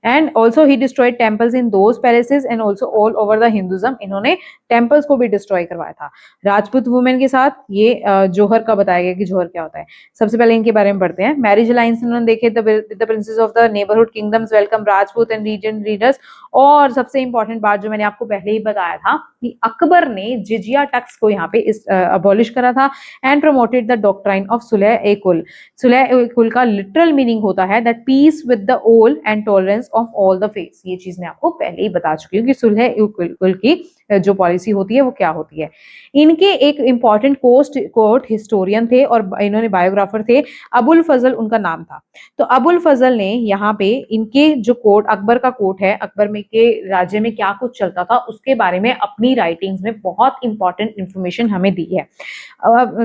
Speaker 1: And also he destroyed temples in those palaces and also all over the Hinduism, इन्होंने टेम्पल्स को भी डिस्ट्रॉय करवाया था। राजपूत वुमेन के साथ ये जोहर का बताया गया कि जोहर क्या होता है। सबसे पहले इनके बारे में पढ़ते हैं। मैरिज अलायंस इन्होंने देखे, the princes of the neighbourhood kingdoms welcome Rajput and region leaders. और सबसे इंपॉर्टेंट बात जो मैंने आपको पहले ही बताया था कि अकबर ने जिजिया टैक्स को यहाँ पे अबॉलिश करा था and promoted the doctrine of Sulh e Kul. Sulh e Kul का लिटरल मीनिंग होता है that peace with the all and tolerance of all the faiths. ये चीज मैं आपको पहले ही बता चुकी हूँ कि सुलह ए कुल की जो पॉलिसी होती है वो क्या होती है। इनके एक इंपॉर्टेंट कोर्ट हिस्टोरियन थे और इन्होंने बायोग्राफर थे, अबुल फजल उनका नाम था। तो अबुल फजल ने यहाँ पे इनके जो कोर्ट, अकबर का कोर्ट है, अकबर में के राज्य में क्या कुछ चलता था उसके बारे में अपनी राइटिंग्स में बहुत इंपॉर्टेंट इंफॉर्मेशन हमें दी है।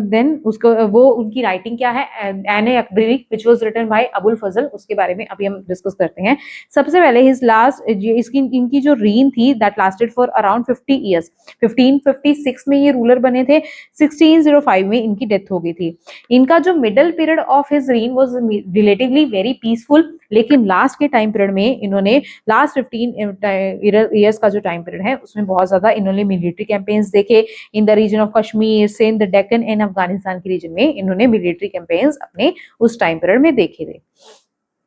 Speaker 1: देन उसको वो उनकी राइटिंग क्या है, एन ए Akbari which was written by Abul Fazl, उसके बारे में अभी हम डिस्कस करते हैं। सबसे पहले हिज लास्ट इसकी इनकी जो रीन थी that lasted for around 50 years. 1556 में ये रूलर बने थे, 1605 में इनकी डेथ हो गई थी। इनका जो middle period of his reign was relatively very peaceful, लेकिन लास्ट के टाइम पीरियड में इन्होंने लास्ट 15 इयर्स का जो टाइम पीरियड है उसमें बहुत ज्यादा इन्होंने मिलिट्री कैंपेन्स देखे in the region of Kashmir, Sindh, Deccan and Afghanistan के रीजन में इन्होंने मिलिट्री कैंपेन्स अपने उस टाइम पीरियड में देखे थे।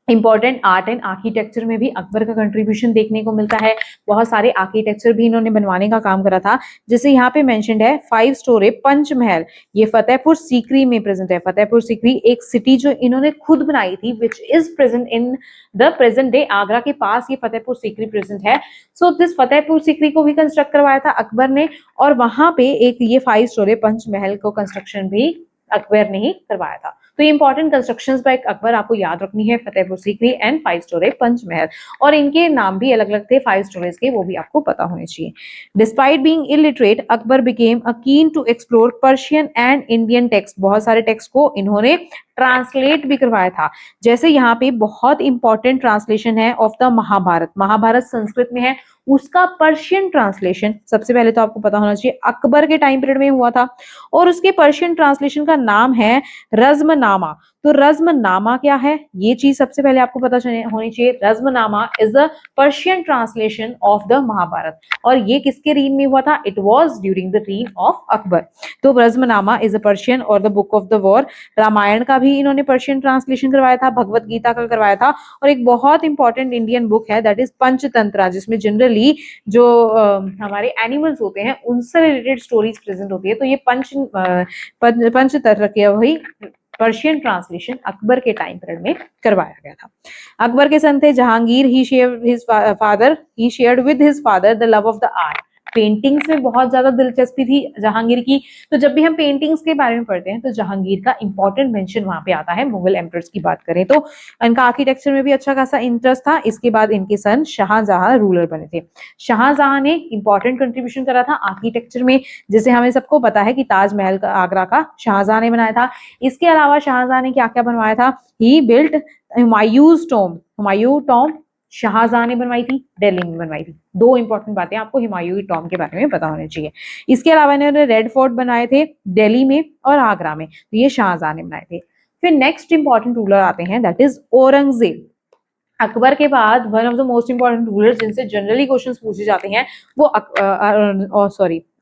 Speaker 1: इंपॉर्टेंट आर्ट एंड आर्किटेक्चर में भी अकबर का कंट्रीब्यूशन देखने को मिलता है, बहुत सारे आर्किटेक्चर भी इन्होंने बनवाने का काम करा था। जैसे यहाँ पे मेंशन्ड है 5 स्टोरी पंचमहल, ये फतेहपुर सीकरी में प्रेजेंट है। फतेहपुर सीकरी एक सिटी जो इन्होंने खुद बनाई थी विच is present in the present day, Agra के पास ये फतेहपुर सीकरी प्रेजेंट है। सो दिस फतेहपुर सीकरी को भी कंस्ट्रक्ट करवाया था अकबर ने, और वहां पे एक ये 5 स्टोरी पंचमहल को कंस्ट्रक्शन भी अकबर ने ही करवाया था। तो ये इंपॉर्टेंट कंस्ट्रक्शंस बाय अकबर आपको याद रखनी है, फतेहपुर सीकरी एंड 5 स्टोरी पंचमहल, और इनके नाम भी अलग अलग थे 5 स्टोरीज के, वो भी आपको पता होने चाहिए। Despite being illiterate Akbar became a keen to explore Persian and Indian text, बहुत सारे टेक्स्ट को इन्होंने ट्रांसलेट भी करवाया था। जैसे यहाँ पे बहुत इंपॉर्टेंट ट्रांसलेशन है ऑफ द महाभारत, महाभारत संस्कृत में है, उसका पर्शियन ट्रांसलेशन सबसे पहले तो आपको पता होना चाहिए अकबर के टाइम पीरियड में हुआ था, और उसके पर्शियन ट्रांसलेशन का नाम है रज्मनामा। तो रज्मनामा क्या है ये चीज सबसे पहले आपको पता होनी चाहिए। Razmnama is the Persian translation of the Mahabharat, और ये किसके रीन में हुआ था, it was during the reign of Akbar. तो रज्मनामा इज अ पर्शियन और the book of the war. Ramayan का भी इन्होंने पर्शियन ट्रांसलेशन करवाया था, भगवत गीता का करवाया था, और एक बहुत इंपॉर्टेंट इंडियन बुक है दैट इज पंचतंत्रा, जिसमें जनरली जो हमारे एनिमल्स होते हैं उनसे रिलेटेड स्टोरीज प्रेजेंट होती है। तो ये पंचतंत्र के वही पर्शियन ट्रांसलेशन अकबर के टाइम पीरियड में करवाया गया था। अकबर के सन थे Jahangir, he shared with his father the love of the art. Paintings में बहुत ज्यादा दिलचस्पी थी जहांगीर की। तो जब भी हम पेंटिंग्स के बारे में पढ़ते हैं तो जहांगीर का इंपॉर्टेंट मेंशन वहां पे आता है। मुगल एम्परर्स की बात करें तो इनका आर्किटेक्चर में भी अच्छा खासा इंटरेस्ट था। इसके बाद इनके सन शाहजहां रूलर बने थे। शाहजहां ने इंपॉर्टेंट कंट्रीब्यूशन करा था आर्किटेक्चर में, जैसे हमें सबको पता है कि ताजमहल का आगरा का शाहजहां ने बनाया था। इसके अलावा शाहजहां ने क्या क्या बनवाया था, he built Humayun's tomb, Humayun tomb Shahjahan ने बनवाई थी, दिल्ली में बनवाई थी। दो इंपॉर्टेंट बातें आपको हुमायूं टॉम्ब के बारे में पता होनी चाहिए। इसके अलावा इन्होंने रेड फोर्ट बनाए थे दिल्ली में और आगरा में, तो ये शाहजहां ने बनाए थे। फिर नेक्स्ट इंपॉर्टेंट रूलर आते हैं दैट इज औरंगजेब। अकबर के बाद one of the most important ruler जिनसे जनरली क्वेश्चंस पूछे जाते हैं वो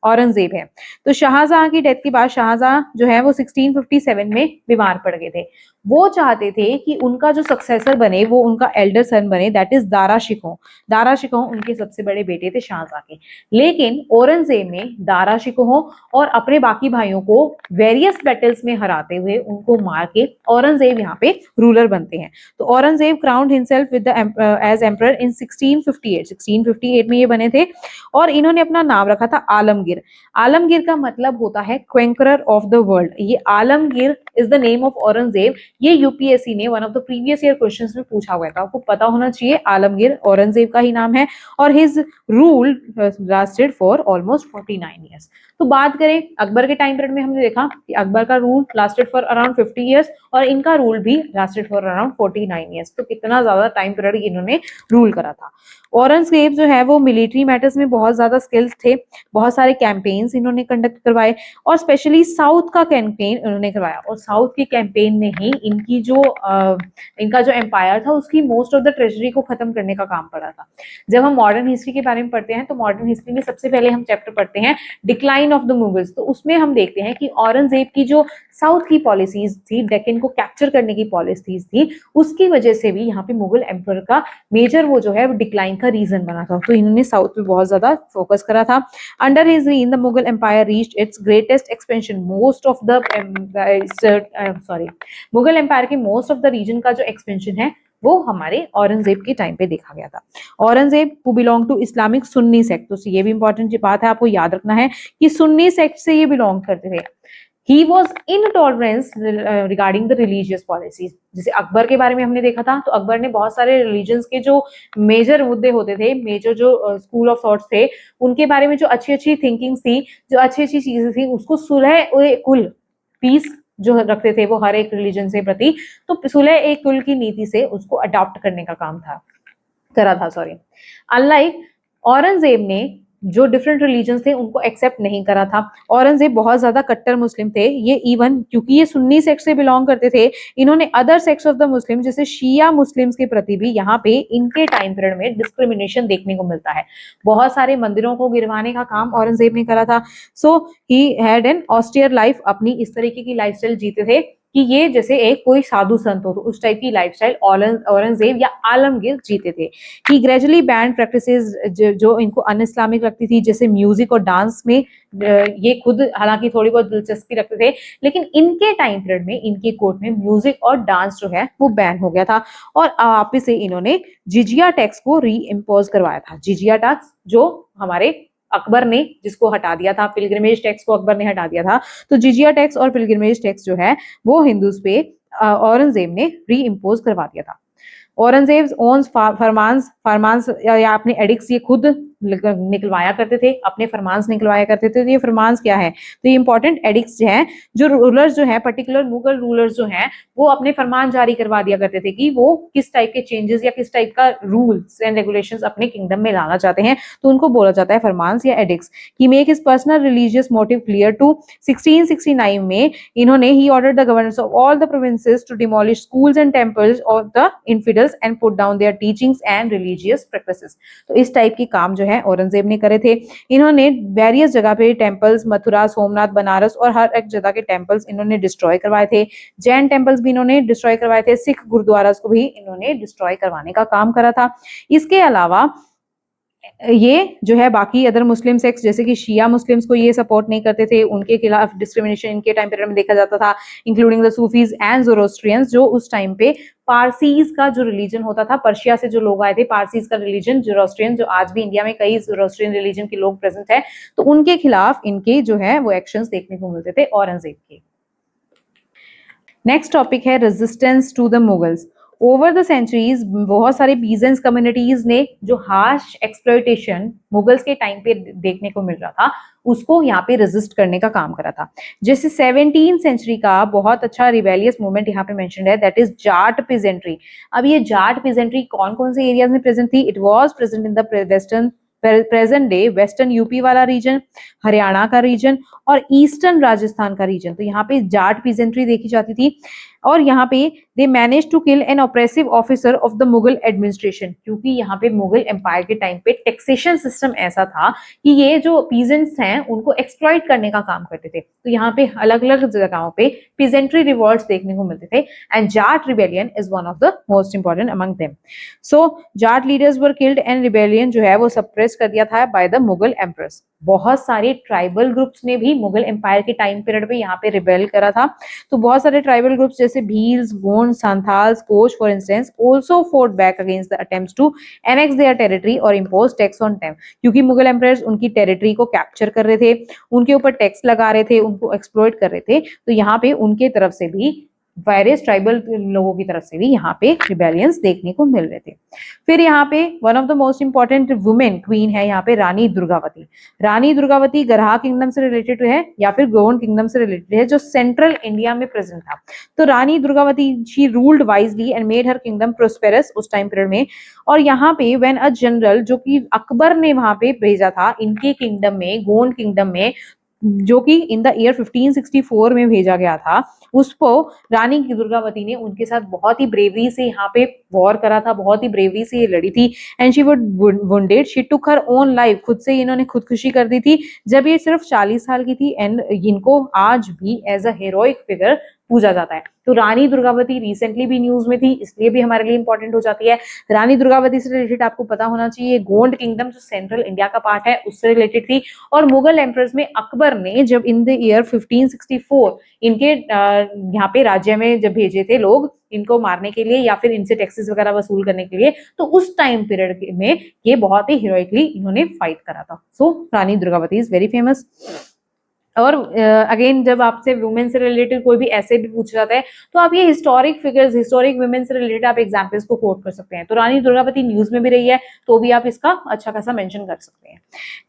Speaker 1: औरंगजेब है। तो शाहजहां की डेथ के बाद शाहजहां जो है वो 1657 में बीमार पड़ गए थे। वो चाहते थे कि उनका जो सक्सेसर बने वो उनका एल्डर सन बने, दैट इज दारा शिकोह। दारा शिकोह उनके सबसे बड़े बेटे थे शाहजहां के। लेकिन औरंगजेब ने दारा शिकोह और अपने बाकी भाइयों को वेरियस बैटल्स में हराते हुए उनको मार के औरंगजेब यहाँ पे रूलर बनते हैं। तो Aurangzeb crowned himself with the age emperor in 1658। 1658 में ये बने थे और इन्होंने अपना नाम रखा था आलमगीर। आलमगीर का मतलब होता है क्वेंकरर ऑफ द वर्ल्ड। ये Alamgir is the name of Aurangzeb. ये यूपीएससी ने one of the previous year questions में पूछा हुआ था, आपको पता होना चाहिए। आलमगीर औरंगजेब का ही नाम है और his rule lasted for almost 49 years. तो बात करें अकबर के टाइम पीरियड में, हमने देखा कि अकबर का rule lasted for around 50 years और इनका रूल भी लास्टेड फॉर अराउंड 49 ईयर्स। तो कितना ज्यादा टाइम पीरियड इन्होंने रूल करा था। औरंगजेब जो है वो मिलिट्री मैटर्स में बहुत ज्यादा स्किल्स थे। बहुत सारे कैंपेन्स इन्होंने कंडक्ट करवाए और स्पेशली साउथ का कैंपेन इन्होंने करवाया। और साउथ के कैंपेन में ही इनका जो एम्पायर था उसकी मोस्ट ऑफ द ट्रेजरी को खत्म करने का काम पड़ा था। जब हम मॉडर्न हिस्ट्री के बारे में पढ़ते हैं तो मॉडर्न हिस्ट्री में सबसे पहले हम चैप्टर पढ़ते हैं डिक्लाइन ऑफ द मुगल्स। तो उसमें हम देखते हैं कि औरंगजेब की जो साउथ की पॉलिसीज थी, डेक्कन को कैप्चर करने की पॉलिसीज थी, उसकी वजह से भी यहाँ पे मुगल एम्पर का मेजर वो जो है वो डिक्लाइन का रीजन बना था। तो इन्होंने साउथ पे बहुत ज्यादा फोकस करा था। Under his reign the Mughal empire reached its greatest expansion. Most of the Mughal empire के मोस्ट ऑफ द रीजन का जो एक्सपेंशन है वो हमारे औरंगजेब के टाइम पे देखा गया था। Aurangzeb who belong to Islamic Sunni sect, तो ये भी इंपॉर्टेंट बात है, आपको याद रखना है कि सुन्नी सेक्ट से ये बिलोंग करते थे। He was intolerant regarding the religious policies। जैसे अकबर के बारे में हमने देखा था, तो अकबर ने बहुत सारे रिलीजन्स के जो मेजर मुद्दे होते थे, मेजर जो स्कूल ऑफ थॉट्स थे, उनके बारे में जो अच्छी अच्छी थिंकिंग थी, जो अच्छी अच्छी चीजें थी, उसको सुलह कुल पीस जो रखते थे वो हर एक रिलीजन से प्रति, तो सुलह एक कुल की नीति से उसको अडॉप्ट करने का काम करा था। सॉरी, अनलाइक औरंगजेब ने जो डिफरेंट रिलीजन थे उनको एक्सेप्ट नहीं करा था। औरंगजेब बहुत ज्यादा कट्टर मुस्लिम थे। ये इवन क्योंकि ये सुन्नी सेक्ट से बिलोंग करते थे, इन्होंने other sects of the Muslim जैसे शिया मुस्लिम्स के प्रति भी यहाँ पे इनके टाइम पीरियड में डिस्क्रिमिनेशन देखने को मिलता है। बहुत सारे मंदिरों को गिरवाने का काम औरंगजेब ने करा था। So he had an austere life, अपनी इस तरीके की लाइफस्टाइल जीते थे कि ये जैसे एक कोई साधु संत हो, तो उस टाइप की लाइफस्टाइल औरंगजेब या आलमगीर जीते थे। ही ग्रेजुअली बैंड प्रैक्टिसेस जो इनको अन इस्लामिक लगती थी, जैसे म्यूजिक और डांस में ये खुद हालांकि थोड़ी बहुत दिलचस्पी रखते थे, लेकिन इनके टाइम पीरियड में इनके कोर्ट में म्यूजिक और डांस जो है वो बैन हो गया था। और वापिस से इन्होंने जिजिया टैक्स को री इम्पोज करवाया था। जिजिया टैक्स जो हमारे अकबर ने जिसको हटा दिया था, पिलग्रिमेज टैक्स को अकबर ने हटा दिया था, तो जिजिया टैक्स और पिलग्रिमेज टैक्स जो है वो हिंदूज पे औरंगजेब ने री इम्पोज करवा दिया था। औरंगजेब ओन्स फरमान्स या अपने एडिक्ट्स ये खुद निकलवाया करते थे, अपने फरमान्स निकलवाया करते थे। तो ये फरमान्स क्या है, तो ये इंपॉर्टेंट एडिक्ट्स जो हैं, जो रूलर्स जो हैं, पर्टिकुलर मुगल रूलर्स जो हैं, वो अपने फरमान जारी करवा दिया करते थे कि वो किस टाइप के चेंजेस या किस टाइप का रूल्स एंड रेगुलेशंस अपने किंगडम में लाना चाहते हैं, तो उनको बोला जाता है फरमान्स या edicts. He make his personal religious motive clear to 1669 में इन्होंने he ordered the governors of all the provinces to demolish schools and temples of the infidels and put down their teachings and religious practices. तो इस type के काम जो है औरंगजेब ने करे थे। इन्होंने वेरियस जगह पे टेंपल्स, मथुरा, सोमनाथ, बनारस और हर एक जगह के टेंपल्स इन्होंने डिस्ट्रॉय करवाए थे। जैन टेंपल्स भी इन्होंने डिस्ट्रॉय करवाए थे। सिख गुरुद्वारा को भी इन्होंने डिस्ट्रॉय करवाने का काम करा था। इसके अलावा ये जो है बाकी अदर मुस्लिम सेक्ट्स जैसे कि शिया मुस्लिम्स को ये सपोर्ट नहीं करते थे, उनके खिलाफ डिस्क्रिमिनेशन इनके टाइम पीरियड में देखा जाता था, इंक्लूडिंग द सूफीज एंड ज़ोरोस्ट्रियंस, जो उस टाइम पे पारसीज का जो रिलीजन होता था, पर्शिया से जो लोग आए थे, पारसीज का रिलीजन ज़ोरोस्ट्रियन, जो आज भी इंडिया में कई ज़ोरोस्ट्रियन रिलीजन के लोग प्रेजेंट है, तो उनके खिलाफ इनके जो है वो एक्शंस देखने को मिलते थे औरंगजेब के। नेक्स्ट टॉपिक है resistance to the Mughals. Over the centuries बहुत सारे पीजेंट्स कम्युनिटीज ने जो हार्श एक्सप्लॉयटेशन मुगल्स के टाइम पे देखने को मिल रहा था, उसको यहाँ पे रेजिस्ट करने का काम करा था। जैसे 17th सेंचुरी का बहुत अच्छा रिबेलियस मूवमेंट यहाँ पे मेंशन्ड है, दैट इज जाट पिजेंट्री। अब ये जाट पिजेंट्री कौन कौन से एरियाज में प्रेजेंट थी? It was present in the western present day western UP वाला रीजन, हरियाणा का रीजन और ईस्टर्न राजस्थान का रीजन। तो यहाँ पे जाट पिजेंट्री देखी जाती थी। और यहाँ पे they manage to kill an oppressive officer of the Mughal administration, क्योंकि यहाँ पे मुगल एम्पायर के टाइम पे टैक्सेशन सिस्टम ऐसा था कि ये जो पीजेंट्स हैं उनको एक्सप्लॉइट करने का काम करते थे। तो यहाँ पे अलग अलग जगहों पे पीजेंट्री रिवॉल्ट्स देखने को मिलते थे and Jat rebellion is one of the most important among them. So Jat leaders were killed and rebellion जो है वो सप्रेस कर दिया था बाय द मुगल एम्प्रेस। बहुत सारे ट्राइबल ग्रुप्स ने भी मुगल एम्पायर के टाइम पीरियड पे यहाँ पे रिबेल करा था। तो बहुत सारे ट्राइबल ग्रुप्स जैसे Bhils, Gond, Santhals, Koch for instance also fought back against the attempts to annex their territory और इम्पोज टैक्स ऑन देम, क्योंकि मुगल एम्पायर्स उनकी टेरिटरी को कैप्चर कर रहे थे, उनके ऊपर टैक्स लगा रहे थे, उनको एक्सप्लॉइट कर रहे थे। तो यहाँ पे उनके तरफ से भी वेरियस ट्राइबल लोगों की तरफ से भी यहाँ पे रिबेलियंस देखने को मिल रहे थे। फिर यहाँ पे one of the most important women queen है यहाँ पे रानी दुर्गावती। रानी दुर्गावती गरहा किंगडम से रिलेटेड है या फिर गोंड किंगडम से रिलेटेड है जो सेंट्रल इंडिया में प्रेजेंट था। तो Rani Durgavati she ruled wisely and made her kingdom prosperous उस टाइम पीरियड में। और यहाँ पे व्हेन अ जनरल जो कि अकबर ने वहां पे भेजा था इनके किंगडम में, गोंड किंगडम में, जो कि इन द ईयर 1564 में भेजा गया था, उसको रानी की दुर्गावती ने उनके साथ बहुत ही ब्रेवरी से यहाँ पे वॉर करा था, बहुत ही ब्रेवरी से ये लड़ी थी and she wounded, she took her own life, खुद से इन्होंने खुदकुशी कर दी थी जब ये सिर्फ 40 साल की थी एंड इनको आज भी एज अ हीरोइक फिगर पूजा जाता है। तो रानी दुर्गावती रिसेंटली भी न्यूज में थी, इसलिए भी हमारे लिए इंपॉर्टेंट हो जाती है। रानी दुर्गावती से रिलेटेड आपको पता होना चाहिए गोंड किंगडम जो सेंट्रल इंडिया का पार्ट है उससे रिलेटेड थी। और मुगल एम्प्रेस में अकबर ने जब इन द ईयर 1564 इनके यहाँ पे राज्य में जब भेजे थे लोग इनको मारने के लिए या फिर इनसे टैक्सेस वगैरह वसूल करने के लिए, तो उस टाइम पीरियड में ये बहुत ही हीरोइकली इन्होंने फाइट करा था। सो Rani Durgavati is very famous. और अगेन जब आपसे वुमेन से रिलेटेड कोई भी ऐसे भी पूछ जाता है तो आप ये हिस्टोरिक फिगर्स, हिस्टोरिक वुमेन से रिलेटेड आप एग्जांपल्स को कोट कर सकते हैं। तो रानी दुर्गावती न्यूज में भी रही है तो भी आप इसका अच्छा खासा मेंशन कर सकते हैं।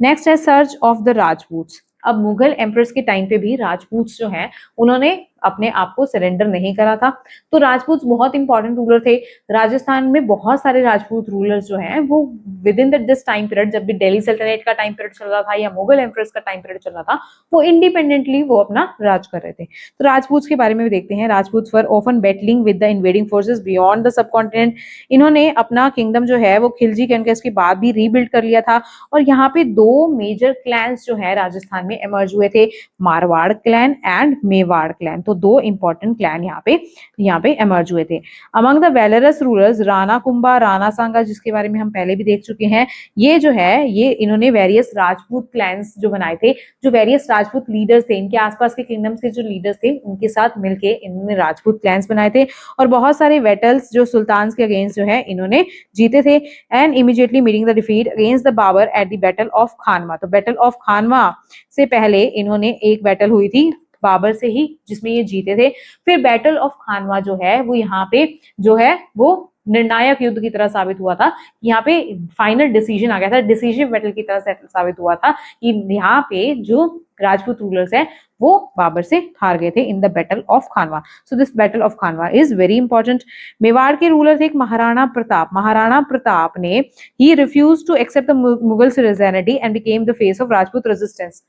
Speaker 1: नेक्स्ट है सर्च ऑफ द राजपूत्स। अब मुगल एम्प्रेस के टाइम पे भी राजपूत जो हैं उन्होंने अपने आप को सरेंडर नहीं करा था। तो राजपूत बहुत इंपॉर्टेंट रूलर थे। राजस्थान में बहुत सारे राजपूत रूलर्स जो हैं वो with in this time period, जब भी दिल्ली सल्तनत का टाइम पीरियड चल रहा था या मुगल एम्प्रेस का टाइम पीरियड चल रहा था, वो इंडिपेंडेंटली वो अपना राज कर रहे थे। तो राजपूत के बारे में भी देखते हैं। Rajput were often battling with the invading forces beyond the subcontinent. इन्होंने अपना किंगडम जो है वो खिलजी कॉन्क्वेस्ट के बाद भी रीबिल्ड कर लिया था। और यहाँ पे दो मेजर क्लैंस जो है राजस्थान में इमर्ज हुए थे, Marwar clan and Mewar clan. तो दो इंपॉर्टेंट क्लैन यहाँ पे इमर्ज हुए थे। Among the valorous rulers Rana Kumbha, Rana Sanga, जिसके बारे में हम पहले भी देख चुके हैं, ये जो है ये इन्होंने वेरियस राजपूत क्लैंस जो बनाए थे, जो वेरियस राजपूत लीडर्स थे इनके आसपास के किंगडम्स के जो लीडर्स थे उनके साथ मिलके इन्होंने राजपूत क्लैंस बनाए थे। और बहुत सारे वेटल्स जो सुल्तान के अगेंस्ट जो है इन्होंने जीते थे and immediately meeting the defeat against the Babur at the battle of Khanwa. तो बैटल ऑफ खानवा से पहले इन्होंने एक बैटल हुई थी बाबर से ही जिसमें ये जीते थे। फिर बैटल ऑफ खानवा जो है वो यहाँ पे जो है वो निर्णायक युद्ध की तरह साबित हुआ था। यहाँ पे फाइनल डिसीजन आ गया था, डिसीजन बैटल की तरह साबित हुआ था कि यहाँ पे जो राजपूत रूलर्स है वो बाबर से हार गए थे in the battle of Khanwa. So this battle of Khanwa is very important. Mewar के रूलर थे एक महाराणा प्रताप। महाराणा प्रताप ने he refuse to accept the Mughal suzerainty and became the face of Rajput resistance.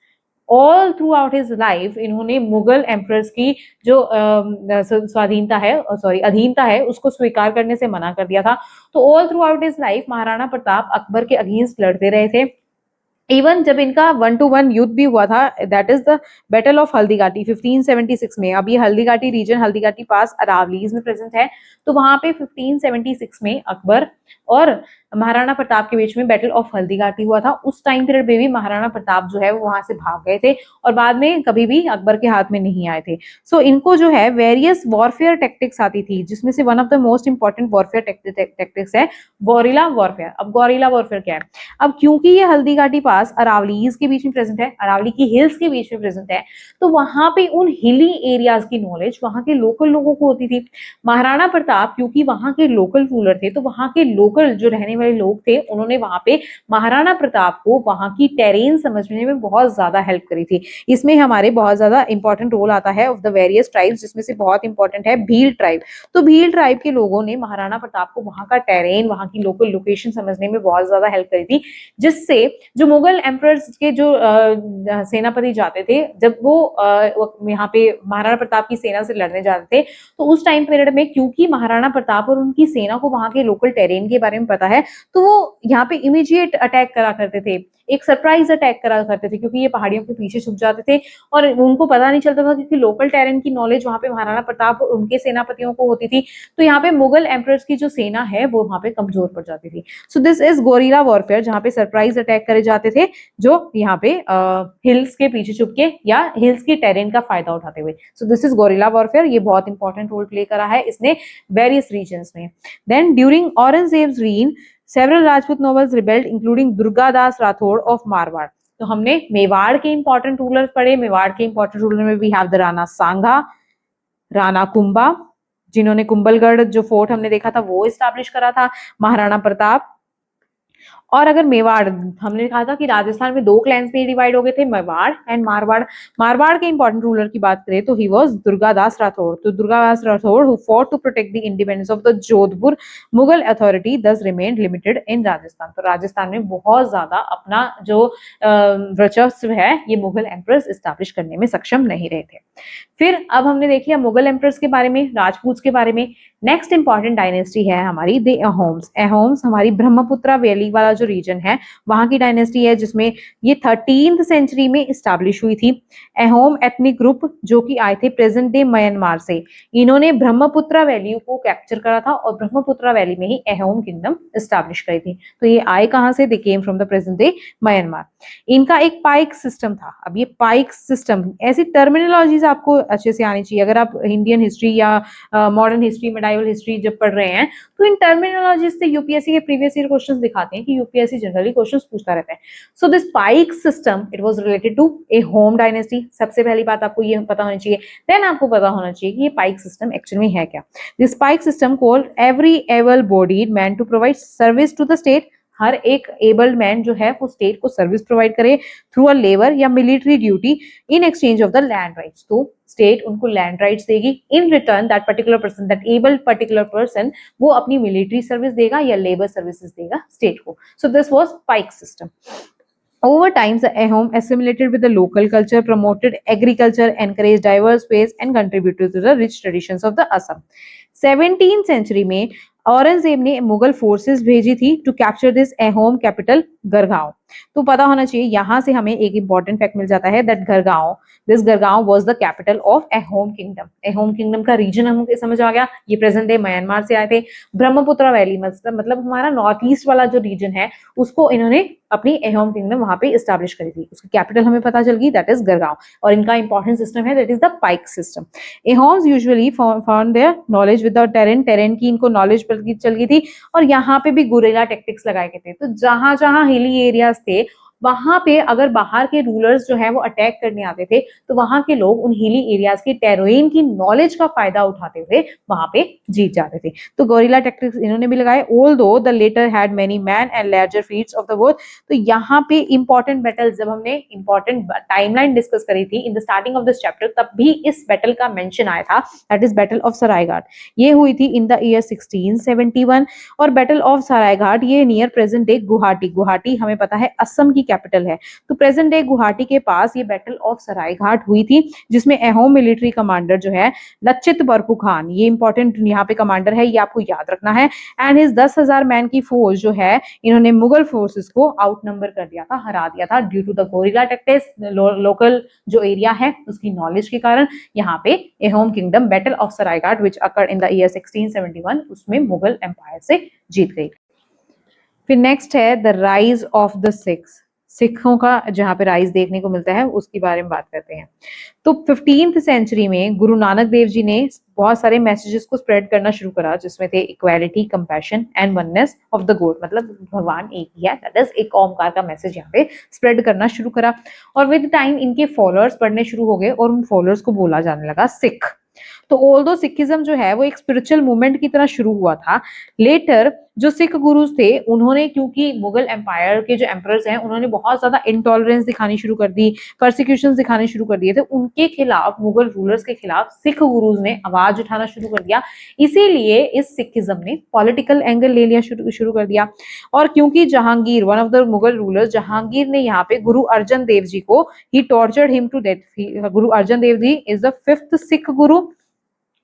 Speaker 1: All throughout his life इन्होंने मुगल एम्परर्स की जो स्वाधीनता है, सॉरी अधीनता है, उसको स्वीकार करने से मना कर दिया था। तो all throughout his life Maharana Pratap Akbar के अगेंस्ट लड़ते रहे थे। इवन जब इनका 1-to-1 युद्ध भी हुआ था, that is the battle of Haldighati 1576 में। अब ये हल्दीघाटी रीजन, हल्दीघाटी पास अरावलीज में प्रेजेंट है। तो वहां पे 1576 में अकबर और महाराणा प्रताप के बीच में बैटल ऑफ हल्दीघाटी हुआ था। उस टाइम पीरियड में भी महाराणा प्रताप जो है वो वहां से भाग गए थे और बाद में कभी भी अकबर के हाथ में नहीं आए थे। सो इनको जो है वेरियस वॉरफेयर टेक्टिक्स आती थी, जिसमें से one of the most important warfare tactics है गोरिल्ला वॉरफेयर। अब गोरिल्ला वॉरफेयर क्या है? अब क्योंकि ये हल्दीघाटी पास अरावलीज के बीच में प्रेजेंट है, अरावली की हिल्स के बीच में प्रेजेंट है, तो वहां पे उन हिली एरियाज की नॉलेज वहां के लोकल लोगों को होती थी। महाराणा प्रताप क्योंकि वहां के लोकल रूलर थे तो वहां के लोकल जो रहने वाले लोग थे उन्होंने वहां पे महाराणा प्रताप को वहां की टेरेन समझने में बहुत ज्यादा हेल्प करी थी। इसमें हमारे बहुत ज्यादा इंपॉर्टेंट रोल आता है ऑफ द वेरियस ट्राइब्स, जिसमें से बहुत इंपॉर्टेंट है भील ट्राइब। तो भील ट्राइब के लोगों ने महाराणा प्रताप को वहां का टेरेन, वहां की लोकल लोकेशन समझने में बहुत ज्यादा हेल्प करी थी, जिससे जो मुगल एम्परर्स के जो सेनापति जाते थे, जब वो यहाँ पे महाराणा प्रताप की सेना से लड़ने जाते थे, तो उस टाइम पीरियड में क्योंकि महाराणा प्रताप और उनकी सेना को वहां के लोकल टेरेन के बारे में पता है, तो वो यहाँ पे इमीडिएट अटैक करा करते थे, एक सरप्राइज अटैक करा करते थे, क्योंकि ये पहाड़ियों के पीछे छुप जाते थे और उनको पता नहीं चलता था, क्योंकि लोकल टेरेन की नॉलेज वहां पे महाराणा प्रताप और उनके सेनापतियों को होती थी। तो यहाँ पे मुगल एम्परर्स की जो सेना है वो वहां पे कमजोर पड़ जाती थी। सो दिस इज गोरिल्ला वॉरफेयर, जहाँ पे सरप्राइज अटैक करे जाते थे, जो यहाँ पे हिल्स के पीछे छुप के या हिल्स की टेरेन का फायदा उठाते हुए। So this is guerrilla warfare, ये बहुत इंपॉर्टेंट रोल प्ले करा है इसने वेरियस रीजन्स में। Then during Aurangzeb's reign several Rajput nobles rebelled including Durgadas Rathod of Marwar। तो हमने मेवाड़ के इंपॉर्टेंट रूलर पढ़े। मेवाड़ के इंपॉर्टेंट रूलर में वी हैव द राणा सांगा, राणा कुंभा, जिन्होंने कुंभलगढ़ जो फोर्ट हमने देखा था वो इस्टेब्लिश करा था, महाराणा प्रताप। और अगर मेवाड़, हमने कहा था कि राजस्थान में दो क्लैंस में डिवाइड हो गए थे, मेवाड़ एंड मारवाड़। मारवाड़ के इंपॉर्टेंट रूलर की बात करें तो ही वाज दुर्गादास राठौड़। तो Durgadas Rathore who fought to protect the independence of the Jodhpur, Mughal authority thus remained limited in Rajasthan. तो राजस्थान में बहुत ज्यादा अपना जो वर्चस्व है ये मुगल एम्परर्स इस्टेब्लिश करने में सक्षम नहीं रहे थे। फिर अब हमने देख लिया मुगल एम्परर्स के बारे में, राजपूत के बारे में। नेक्स्ट इंपॉर्टेंट डायनेस्टी है हमारी द अहोम्स। अहोम्स हमारी ब्रह्मपुत्रा वैली वाला जो रीजन है वहां की डायनेस्टी है, जिसमें ये 13th सेंचुरी में इस्टेब्लिश हुई थी। अहोम एथनिक ग्रुप जो कि आए थे प्रेजेंट डे म्यांमार से, इन्होंने ब्रह्मपुत्रा वैली को कैप्चर करा था और ब्रह्मपुत्रा वैली में ही अहोम किंगडम इस्टेब्लिश करी थी। तो ये आए कहां से? They came from the present day Myanmar. इनका एक पाइक सिस्टम था। अब ये पाइक सिस्टम, ऐसी टर्मिनोलॉजीज आपको अच्छे से आनी चाहिए। अगर आप इंडियन हिस्ट्री या मॉडर्न हिस्ट्री, मेडाइवल हिस्ट्री जब पढ़ रहे हैं तो इन टर्मिनोलॉजीज से यूपीएससी के प्रीवियस ईयर क्वेश्चंस दिखाते हैं कि यूपीएससी जनरली क्वेश्चंस पूछता रहता है। So this pike system it was related to Ahom dynasty. सबसे पहली बात आपको ये पता होनी चाहिए। देन आपको पता होना चाहिए कि ये पाइक सिस्टम एक्चुअली में है क्या। This pike system called every able bodied man to provide service to the state. हर एक एबल्ड मैन जो है वो स्टेट को सर्विस प्रोवाइड करे through a labour or military duty in exchange of the land rights. तो state उनको land rights देगी, in return that particular person, that abled particular person, वो अपनी मिलिट्री सर्विस देगा या लेबर सर्विसेज देगा स्टेट को। So this was pike system. Over time, the Ahom assimilated with the local culture, promoted agriculture, encouraged diverse ways, and contributed to the rich traditions of the Assam. 17th century में औरंगजेब ने Mughal forces भेजी थी to capture this Ahom capital Garhgaon. तो पता होना चाहिए, यहां से हमें एक इंपॉर्टेंट फैक्ट मिल जाता है that Garhgaon, this Garhgaon was the capital of Ahom kingdom. Ahom kingdom का रीजन हमको समझ आ गया, ये प्रेजेंट डे म्यांमार से आए थे। ब्रह्मपुत्र वैली मतलब हमारा नॉर्थ ईस्ट वाला जो रीजन है उसको इन्होंने अपनी अहोम किंगडम वहां पे इस्टेब्लिश करी थी। उसकी कैपिटल हमें पता चल गई, दैट इज गढ़गांव। और इनका इंपॉर्टेंट सिस्टम है that is the pike system. Ahoms usually found their knowledge with the terrain की इनको नॉलेज चल गई थी और यहाँ पे भी गुरिल्ला टेक्टिक्स लगाए गए थे। तो जहां जहां हिली एरियाज थे वहां पे अगर बाहर के रूलर्स जो है वो अटैक करने आते थे तो वहां के लोग उन हिली एरियाज के टेरोइन की नॉलेज का फायदा उठाते हुए वहां पे जीत जाते थे। तो गोरिल्ला टैक्टिक्स इन्होंने भी लगाए। Although the latter had many man and larger feats of the war. तो यहाँ पे इंपॉर्टेंट बैटल, जब हमने इंपॉर्टेंट टाइमलाइन डिस्कस करी थी in the starting of this chapter, तब भी इस बैटल का मेंशन आया था, that is battle of Saraighat. ये हुई थी इन द ईयर 1671 और बैटल ऑफ सरायघाट ये near present day Guwahati, Guwahati हमें पता है असम की कैपिटल है। तो प्रेजेंट डे गुवाहाटी के पास ये बैटल ऑफ सरायघाट हुई थी, जिसमें अहोम मिलिट्री कमांडर जो है लचित बरफुखान, ये इंपॉर्टेंट यहाँ पे कमांडर है, ये आपको याद रखना है। एंड हिज 10,000 मैन की फौज जो है इन्होंने मुगल फोर्सेस को आउट नंबर कर दिया था, हरा दिया था due to the guerrilla tactics. Local जो एरिया है उसकी नॉलेज के कारण यहाँ पे Ahom kingdom battle of Saraighat which occurred in the year 1671 उसमें मुगल एम्पायर से जीत गई। फिर नेक्स्ट है the rise of the Sikhs. सिखों का जहाँ पे राइज देखने को मिलता है उसके बारे में बात करते हैं। तो 15th सेंचुरी में गुरु नानक देव जी ने बहुत सारे मैसेजेस को स्प्रेड करना शुरू करा, जिसमें थे equality, compassion and oneness of the God, मतलब भगवान एक ही है, दैट इज एक ओमकार का मैसेज यहाँ पे स्प्रेड करना शुरू करा। और विद टाइम इनके फॉलोअर्स बढ़ने शुरू हो गए और उन फॉलोअर्स को बोला जाने लगा सिख। तो ऑल्दो सिखिज्म जो है वो एक स्पिरिचुअल मूवमेंट की तरह शुरू हुआ था, लेटर जो सिख गुरुज थे उन्होंने, क्योंकि मुगल एम्पायर के जो एम्परर्स हैं उन्होंने बहुत ज्यादा इंटॉलरेंस दिखानी शुरू कर दी, परसिक्यूशन दिखाने शुरू कर दिए थे, उनके खिलाफ, मुगल रूलर्स के खिलाफ सिख गुरुज ने आवाज उठाना शुरू कर दिया। इसीलिए इस सिखिज्म ने पॉलिटिकल एंगल ले लिया शुरू शुरू कर दिया। और क्योंकि Jahangir, one of the Mughal rulers, Jahangir ने यहाँ पे गुरु अर्जन देव जी को, ही tortured him to death. Guru Arjan Dev ji is the fifth Sikh गुरु,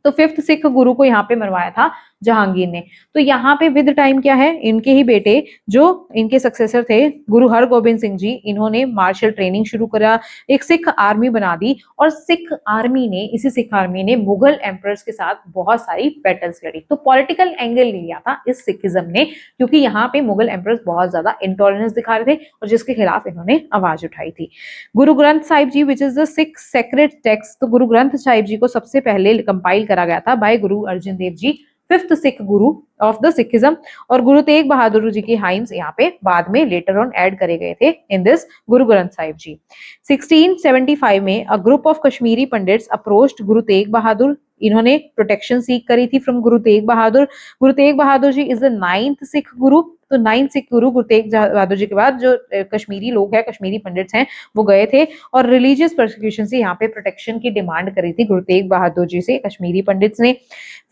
Speaker 1: तो फिफ्थ सिख गुरु को यहाँ पे मरवाया था जहांगीर ने। तो यहाँ पे विद टाइम क्या है, इनके ही बेटे जो इनके सक्सेसर थे गुरु हरगोबिंद सिंह जी, इन्होंने मार्शल ट्रेनिंग शुरू करा, एक सिख आर्मी बना दी, और इसी सिख आर्मी ने मुगल एम्परर्स के साथ बहुत सारी बैटल्स लड़ी। तो पॉलिटिकल एंगल लिया था इस सिखिज्म ने, क्योंकि यहाँ पे मुगल एम्परर्स बहुत ज्यादा इंटॉलरेंस दिखा रहे थे और जिसके खिलाफ इन्होंने आवाज उठाई थी। Guru Granth Sahib ji which is the Sikh sacred text, तो गुरु ग्रंथ साहिब जी को सबसे पहले कंपाइल करा गया था bye Guru Arjan Dev ji, fifth Sikh Guru of the Sikhism. और गुरु तेग बहादुर जी के हाइम्स यहाँ पे बाद में लेटर ऑन ऐड करे गए थे इन दिस गुरु ग्रंथ साहिब जी। 1675 में a group of Kashmiri pandits approached Guru Tegh Bahadur, इन्होंने प्रोटेक्शन सीख करी थी from Guru Tegh Bahadur. Guru Tegh Bahadur ji is the 9th Sikh गुरु, तो 9th सिख गुरु गुरु तेग बहादुर जी के बाद जो कश्मीरी लोग हैं, कश्मीरी पंडित्स हैं, वो गए थे और रिलीजियस प्रोसिक्यूशन से यहाँ पे प्रोटेक्शन की डिमांड करी थी गुरु तेग बहादुर जी से कश्मीरी पंडित्स ने।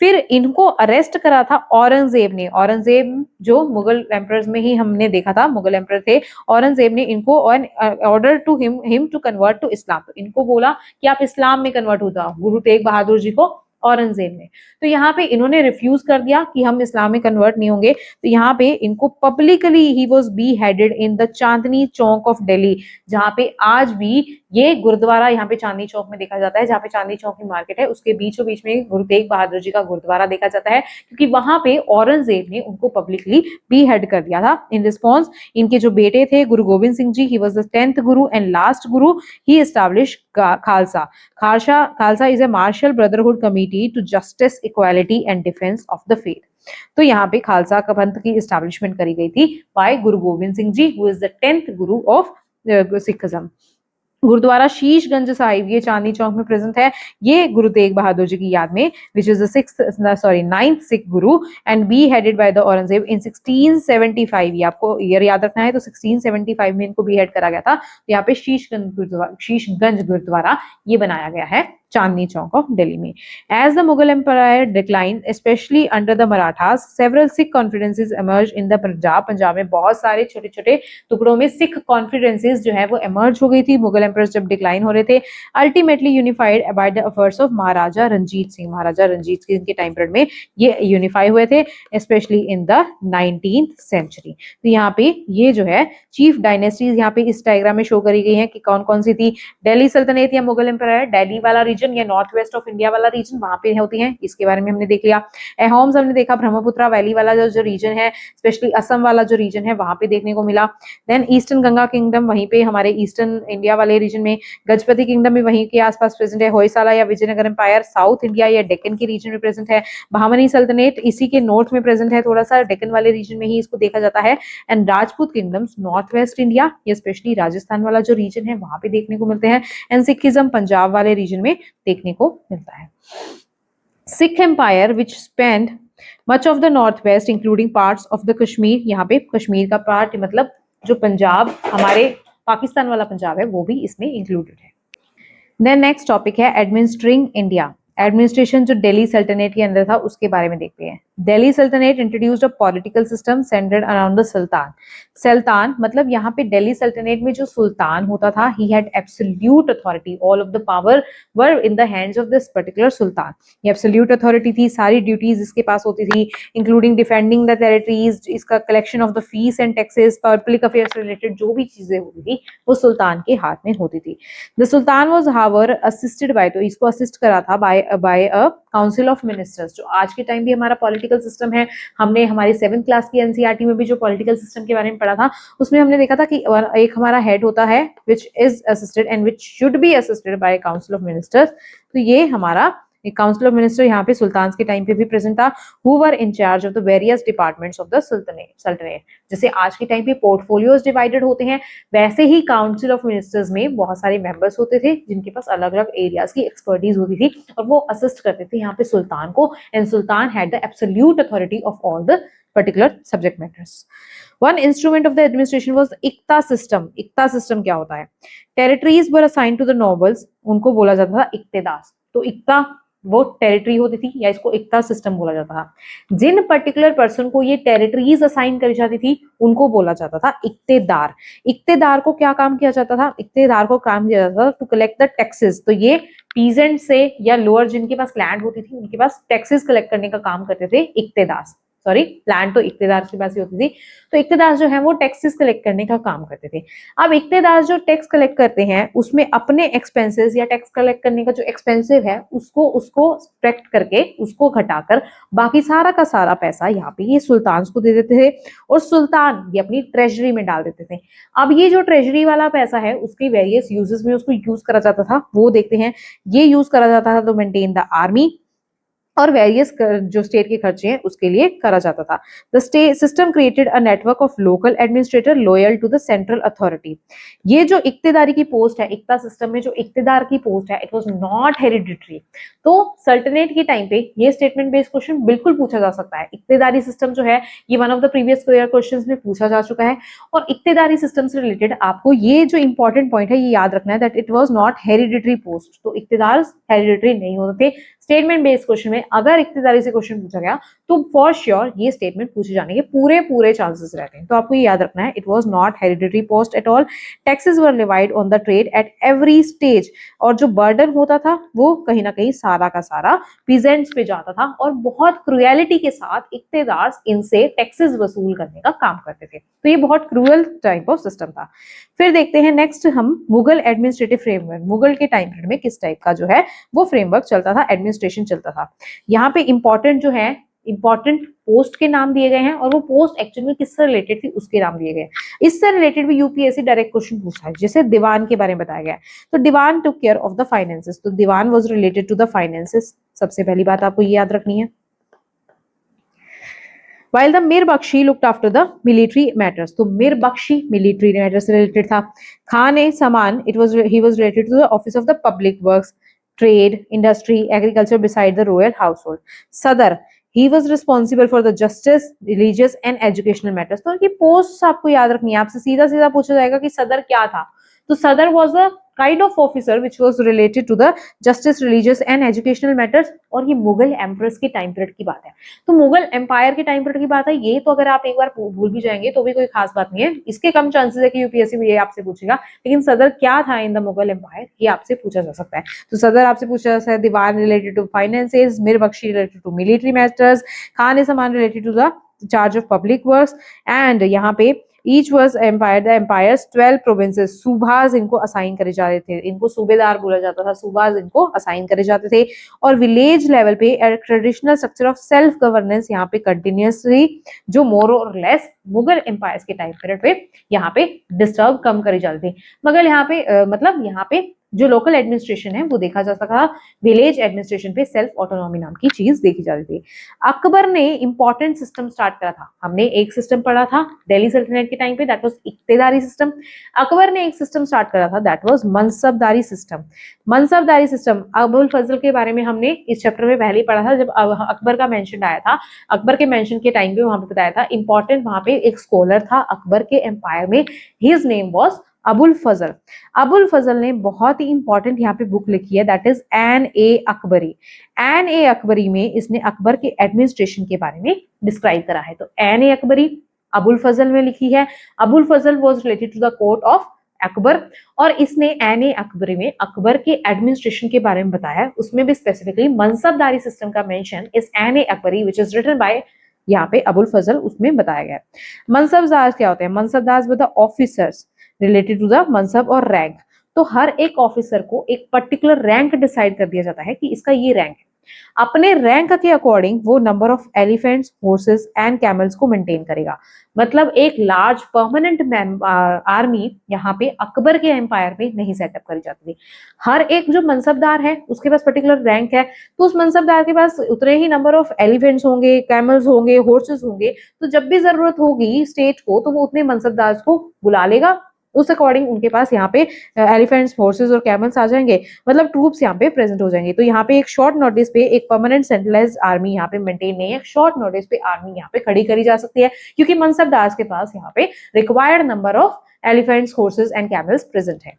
Speaker 1: फिर इनको अरेस्ट करा था औरंगजेब ने। औरंगजेब जो मुगल एम्परर्स में ही हमने देखा था, मुगल एम्परर थे, औरंगजेब ने इनको order to him to convert to Islam, तो इनको बोला कि आप इस्लाम में कन्वर्ट हो जाओ, गुरु तेग बहादुर जी को औरंगजेब ने। तो यहाँ पे इन्होंने रिफ्यूज कर दिया कि हम इस्लाम में कन्वर्ट नहीं होंगे, तो यहाँ पे इनको publicly he was be headed in the Chandni Chowk of Delhi, जहाँ पे आज भी ये गुरुद्वारा यहाँ पे चांदनी चौक में देखा जाता है, जहाँ पे चांदनी चौक की मार्केट है उसके बीचों बीच में गुरु तेग बहादुर जी का गुरुद्वारा देखा जाता है, क्योंकि वहां पे औरंगजेब ने उनको पब्लिकली बी हेड कर दिया था। इन रिस्पॉन्स इनके जो बेटे थे Guru Gobind Singh ji, he was the 10th guru and last guru, he establish Khalsa. Khalsa is a martial brotherhood committed to justice, equality and defence of the faith. तो यहाँ पे खालसा का पंथ की एस्टैब्लिशमेंट करी गई थी bye Guru Gobind Singh ji, who is the 10th Guru of Sikhism. Gurdwara Sheeshganj Sahib ये चांदनी चौक में प्रेजेंट है, ये गुरु तेग बहादुर जी की याद में, विच is the 9th Sikh guru and beheaded by the Aurangzeb in 1675। ये आपको ईयर याद रखना है, तो 1675 में इनको बी हेड करा गया था। तो यहाँ पे शीशगंज गुरुद्वारा ये बनाया गया है चांदनी चौक ऑफ दिल्ली में। As the Mughal empire decline specially under the Marathas, several Sikh confederacies emerge in the Punjab. Punjab में बहुत सारे छोटे छोटे टुकड़ों में सिख कॉन्फिडेंसेस जो है वो एमर्ज हो गई थी मुगल एम्पायर्स जब डिक्लाइन हो रहे थे। Ultimately unified by the efforts of Maharaja Ranjit Singh. Maharaja Ranjit Singh के टाइम पीरियड में ये यूनिफाई हुए थे, specially in the 19th century. तो यहाँ पे ये जो है चीफ डायनेस्टीज यहाँ पे इस डायग्राम में शो करी गई है कि कौन कौन सी थी। दिल्ली सल्तनत या मुगल एम्पायर, दिल्ली वाला रीजन या नॉर्थ वेस्ट ऑफ इंडिया वाला रीजन वहां पे होती है, इसके बारे में हमने देख लिया। एहोम्स हमने देखा, ब्रह्मपुत्रा वैली वाला जो रीजन है, स्पेशली असम वाला जो रीजन है वहां पे देखने को मिला। देन ईस्टर्न गंगा किंगडम, वहीं पे हमारे ईस्टर्न इंडिया वाले रीजन में। गजपति किंगडम भी वहीं के आसपास प्रेजेंट है। होयसाला या विजयनगर एम्पायर साउथ इंडिया या डेक्कन के रीजन में प्रेजेंट है। बहामनी सल्तनत इसी के नॉर्थ में प्रेजेंट है, थोड़ा सा डेक्कन वाले रीजन में ही इसको देखा जाता है। And Rajput kingdoms north west India या स्पेशली राजस्थान वाला जो रीजन है वहां पे देखने को मिलते हैं। एंड सिखिज्म पंजाब वाले रीजन में देखने को मिलता है। Sikh empire which spend much of the north west including parts of the Kashmir, यहाँ पे कश्मीर का पार्ट मतलब जो पंजाब हमारे पाकिस्तान वाला पंजाब है वो भी इसमें इंक्लूडेड है। देन नेक्स्ट टॉपिक है एडमिनिस्ट्रिंग इंडिया। एडमिनिस्ट्रेशन जो दिल्ली सल्तनत के अंदर था उसके बारे में देखते हैं। Delhi Sultanate introduced a political system centred around the sultan. सुल्तान मतलब यहाँ पे दिल्ली सल्तनत में जो सुल्तान होता था, he had absolute authority, all of the power were in the hands of this particular sultan. ये एब्सोल्यूट अथॉरिटी थी, सारी ड्यूटीज इसके पास होती थी, इंक्लूडिंग डिफेंडिंग द टेरिटरीज, इसका collection of the fees and taxes, public affairs related जो भी चीजें होती थी वो सुल्तान के हाथ में होती थी। The sultan was however assisted by, तो इसको असिस्ट करा था by a council of ministers. जो आज के टाइम भी हमारा पॉलिटिकल सिस्टम है, हमने हमारी 7th क्लास की एनसीईआरटी में भी जो पॉलिटिकल सिस्टम के बारे में पढ़ा था उसमें हमने देखा था कि एक हमारा हेड होता है which is assisted and which should be assisted by council of ministers. तो ये हमारा काउंसिल ऑफ मिनिस्टर यहाँ पे सुल्तान के टाइम पे भी प्रेजेंट था, who were in charge of the various departments of the सल्तनत। जैसे आज के टाइम पे पोर्टफोलियोज डिवाइडेड होते हैं, वैसे ही काउंसिल ऑफ मिनिस्टर्स में बहुत सारे मेंबर्स होते थे जिनके पास अलग अलग एरियाज की एक्सपर्टीज होती थी और वो असिस्ट करते थे यहाँ पे सुल्तान को। And sultan had the absolute authority of all the particular subject matters. One instrument of the administration was इक्ता system. इक्ता system क्या होता है? Territories were assigned to the nobles. उनको बोला जाता था इक्तेदार. तो इक्ता वो टेरिटरी होती थी या इसको इक्ता सिस्टम बोला जाता था। जिन पर्टिकुलर पर्सन को ये टेरिटरीज असाइन करी जाती थी उनको बोला जाता था इक्तेदार। इक्तेदार को क्या काम किया जाता था? इक्तेदार को काम किया जाता था टू कलेक्ट द टैक्सेस। तो ये पीजेंट से या लोअर जिनके पास लैंड होती थी उनके पास टैक्सेस कलेक्ट करने का काम करते थे इक्तेदार। सॉरी, लैंड तो इक्तेदार के पास ही होती थी। तो इक्तेदार जो है वो टैक्सेस कलेक्ट करने का काम करते थे। अब इक्तेदार जो टैक्स कलेक्ट करते हैं उसमें अपने एक्सपेंसेस या टैक्स कलेक्ट करने का जो एक्सपेंसिव है उसको सब्ट्रैक्ट करके उसको घटाकर बाकी सारा का सारा पैसा यहाँ पे ये सुल्तान को दे देते थे और सुल्तान ये अपनी ट्रेजरी में डाल देते थे। अब ये जो ट्रेजरी वाला पैसा है उसके वेरियस यूजेस में उसको यूज करा जाता था, वो देखते हैं। ये यूज करा जाता था तो मेंटेन द आर्मी और वेरियस जो स्टेट के खर्चे हैं उसके लिए करा जाता था। The state system created a network of local administrator loyal to the central authority. ये जो इक्तेदारी की पोस्ट है, इक्ता सिस्टम में जो इक्तेदार की पोस्ट है, इट वाज नॉट हेरिडिटरी। तो सल्टनेट के टाइम पे ये स्टेटमेंट बेस्ड क्वेश्चन बिल्कुल पूछा जा सकता है। इक्तेदारी सिस्टम जो है ये one of the previous questions में पूछा जा चुका है और इक्तेदारी सिस्टम से रिलेटेड आपको ये जो इंपॉर्टेंट पॉइंट है ये याद रखना है that it was not hereditary post. तो इक्तेदार हेरिडिटरी नहीं होते थे। स्टेटमेंट बेस्ड क्वेश्चन में अगर इक्तेदारी से क्वेश्चन पूछा गया तो फॉर श्योर ये स्टेटमेंट पूछे जाने के पूरे चांसेस रहते हैं। तो आपको ये याद रखना है it was not hereditary post at all. Taxes were levied on the trade at every stage और जो बर्डन होता था वो कहीं ना कहीं सारा का सारा पीजेंट्स पे जाता था और बहुत क्रुएलिटी के साथ इक्तेदार इनसे टैक्सेस वसूल करने का काम करते थे। तो ये बहुत क्रूअल टाइप ऑफ सिस्टम था। फिर देखते हैं नेक्स्ट हम मुगल एडमिनिस्ट्रेटिव फ्रेमवर्क। मुगल के टाइम पीरियड में किस टाइप का जो है वो फ्रेमवर्क चलता था, एडमिनिस्ट्रेशन चलता था। यहाँ पे इंपॉर्टेंट जो है इंपॉर्टेंट पोस्ट के नाम दिए गए हैं और वो पोस्ट एक्चुअली में किससे रिलेटेड थी उसके नाम दिए गए हैं। इससे रिलेटेड भी यूपीएससी डायरेक्ट क्वेश्चन पूछा है। जैसे दीवान के बारे में बताया गया है तो diwan took care of the finances. तो diwan was related to the finances. सबसे पहली बात आपको ये याद रखनी है। While the Mir Bakshi looked after the military matters, तो Mir Bakshi military matters से related था। Khan-e-Zaman he was related to the office of the public works, trade, industry, agriculture beside the royal household. Sadar he was responsible for the justice, religious and educational matters। तो इनकी post आपको याद रखनी है। आपसे सीधा सीधा पूछा जाएगा कि सदर क्या था। तो सदर was the kind of officer which was related to the justice, religious and educational matters। और ये मुगल एम्प्रेस के टाइम पीरियड की बात है। तो मुगल एम्पायर के टाइम पीरियड की बात है। ये तो अगर आप एक बार भूल भी जाएंगे तो भी कोई खास बात नहीं है। इसके कम चांसेस है कि यूपीएससी में ये आपसे पूछेगा, लेकिन सदर क्या था इन द मुगल एम्पायर ये आपसे पूछा जा सकता है। तो सदर आपसे पूछा जा सकता है। Diwan related to finances, Mir Bakhshi related to military matters, Khan e Zaman related to the charge of public works and यहाँ पे each was empire the empire's 12 provinces. Subas इनको असाइन करे जा रहे थे, इनको सूबेदार बोला जाता था, सूबाज इनको असाइन करे जाते थे। और विलेज लेवल पे traditional structure of self governance यहाँ पे कंटिन्यूसली जो मोर और लेस मुगल एम्पायर्स के टाइम पीरियड पे यहाँ पे डिस्टर्ब कम करी जाती थी। मगर यहाँ पे मतलब यहाँ पे जो लोकल एडमिनिस्ट्रेशन है वो देखा जा सका। विलेज एडमिनिस्ट्रेशन पे सेल्फ ऑटोनॉमी नाम की चीज देखी जाती थी। अकबर ने इंपॉर्टेंट सिस्टम स्टार्ट करा था। हमने एक सिस्टम पढ़ा था दिल्ली सल्तनत के टाइम पे that was iqtadari system. Akbar ने एक सिस्टम स्टार्ट करा था that was mansabdari system. Mansabdari system Abul Fazl के बारे में हमने इस चैप्टर में पहले ही पढ़ा था जब अकबर का मेंशन आया था। अकबर के मेंशन के टाइम पे वहां पे बताया था इंपॉर्टेंट वहां पे एक स्कॉलर था अकबर के एम्पायर में, his name was Abul Fazl. Abul Fazl ने बहुत ही इंपॉर्टेंट यहाँ पे बुक लिखी है दैट इज एन ए अकबरी। एन ए अकबरी में इसने अकबर के एडमिनिस्ट्रेशन के बारे में डिस्क्राइब करा है। तो एन ए अकबरी अबुल फजल में लिखी है। Abul Fazl was related to the court of Akbar और इसने एन ए अकबरी में अकबर के एडमिनिस्ट्रेशन के बारे में बताया है। उसमें भी स्पेसिफिकली मनसबदारी सिस्टम का मेंशन इस एन ए Akbari which is written by यहाँ पे अबुल फजल उसमें बताया गया है। मनसबदार क्या होते हैं? Mansabdar with the officers related to the mansab और रैंक। तो हर एक ऑफिसर को एक पर्टिकुलर रैंक डिसाइड कर दिया जाता है कि इसका ये रैंक है। अपने रैंक के अकॉर्डिंग वो number of elephants, horses and camels को मेंटेन करेगा। मतलब एक लार्ज परमानेंट आर्मी यहाँ पे अकबर के एम्पायर में नहीं सेटअप करी जाती थी। हर एक जो मनसबदार है उसके पास पर्टिकुलर रैंक है तो उस मनसबदार के पास उतने ही नंबर ऑफ एलिफेंट्स होंगे, कैमल्स होंगे, हॉर्सेस होंगे। तो जब भी जरूरत होगी स्टेट को तो वो उतने मनसबदार को बुला लेगा उस अकॉर्डिंग उनके पास यहाँ पे एलिफेंट्स, हॉर्सेस और कैमल्स आ जाएंगे, मतलब ट्रूप्स यहाँ पे प्रेजेंट हो जाएंगे। तो यहाँ पे एक शॉर्ट नोटिस पे एक परमानेंट सेंट्रलाइज्ड आर्मी यहाँ पे मेंटेन नहीं है, शॉर्ट नोटिस पे आर्मी यहाँ पे खड़ी करी जा सकती है, क्योंकि मनसबदार के पास यहाँ पे required number of elephants, horses and camels present है।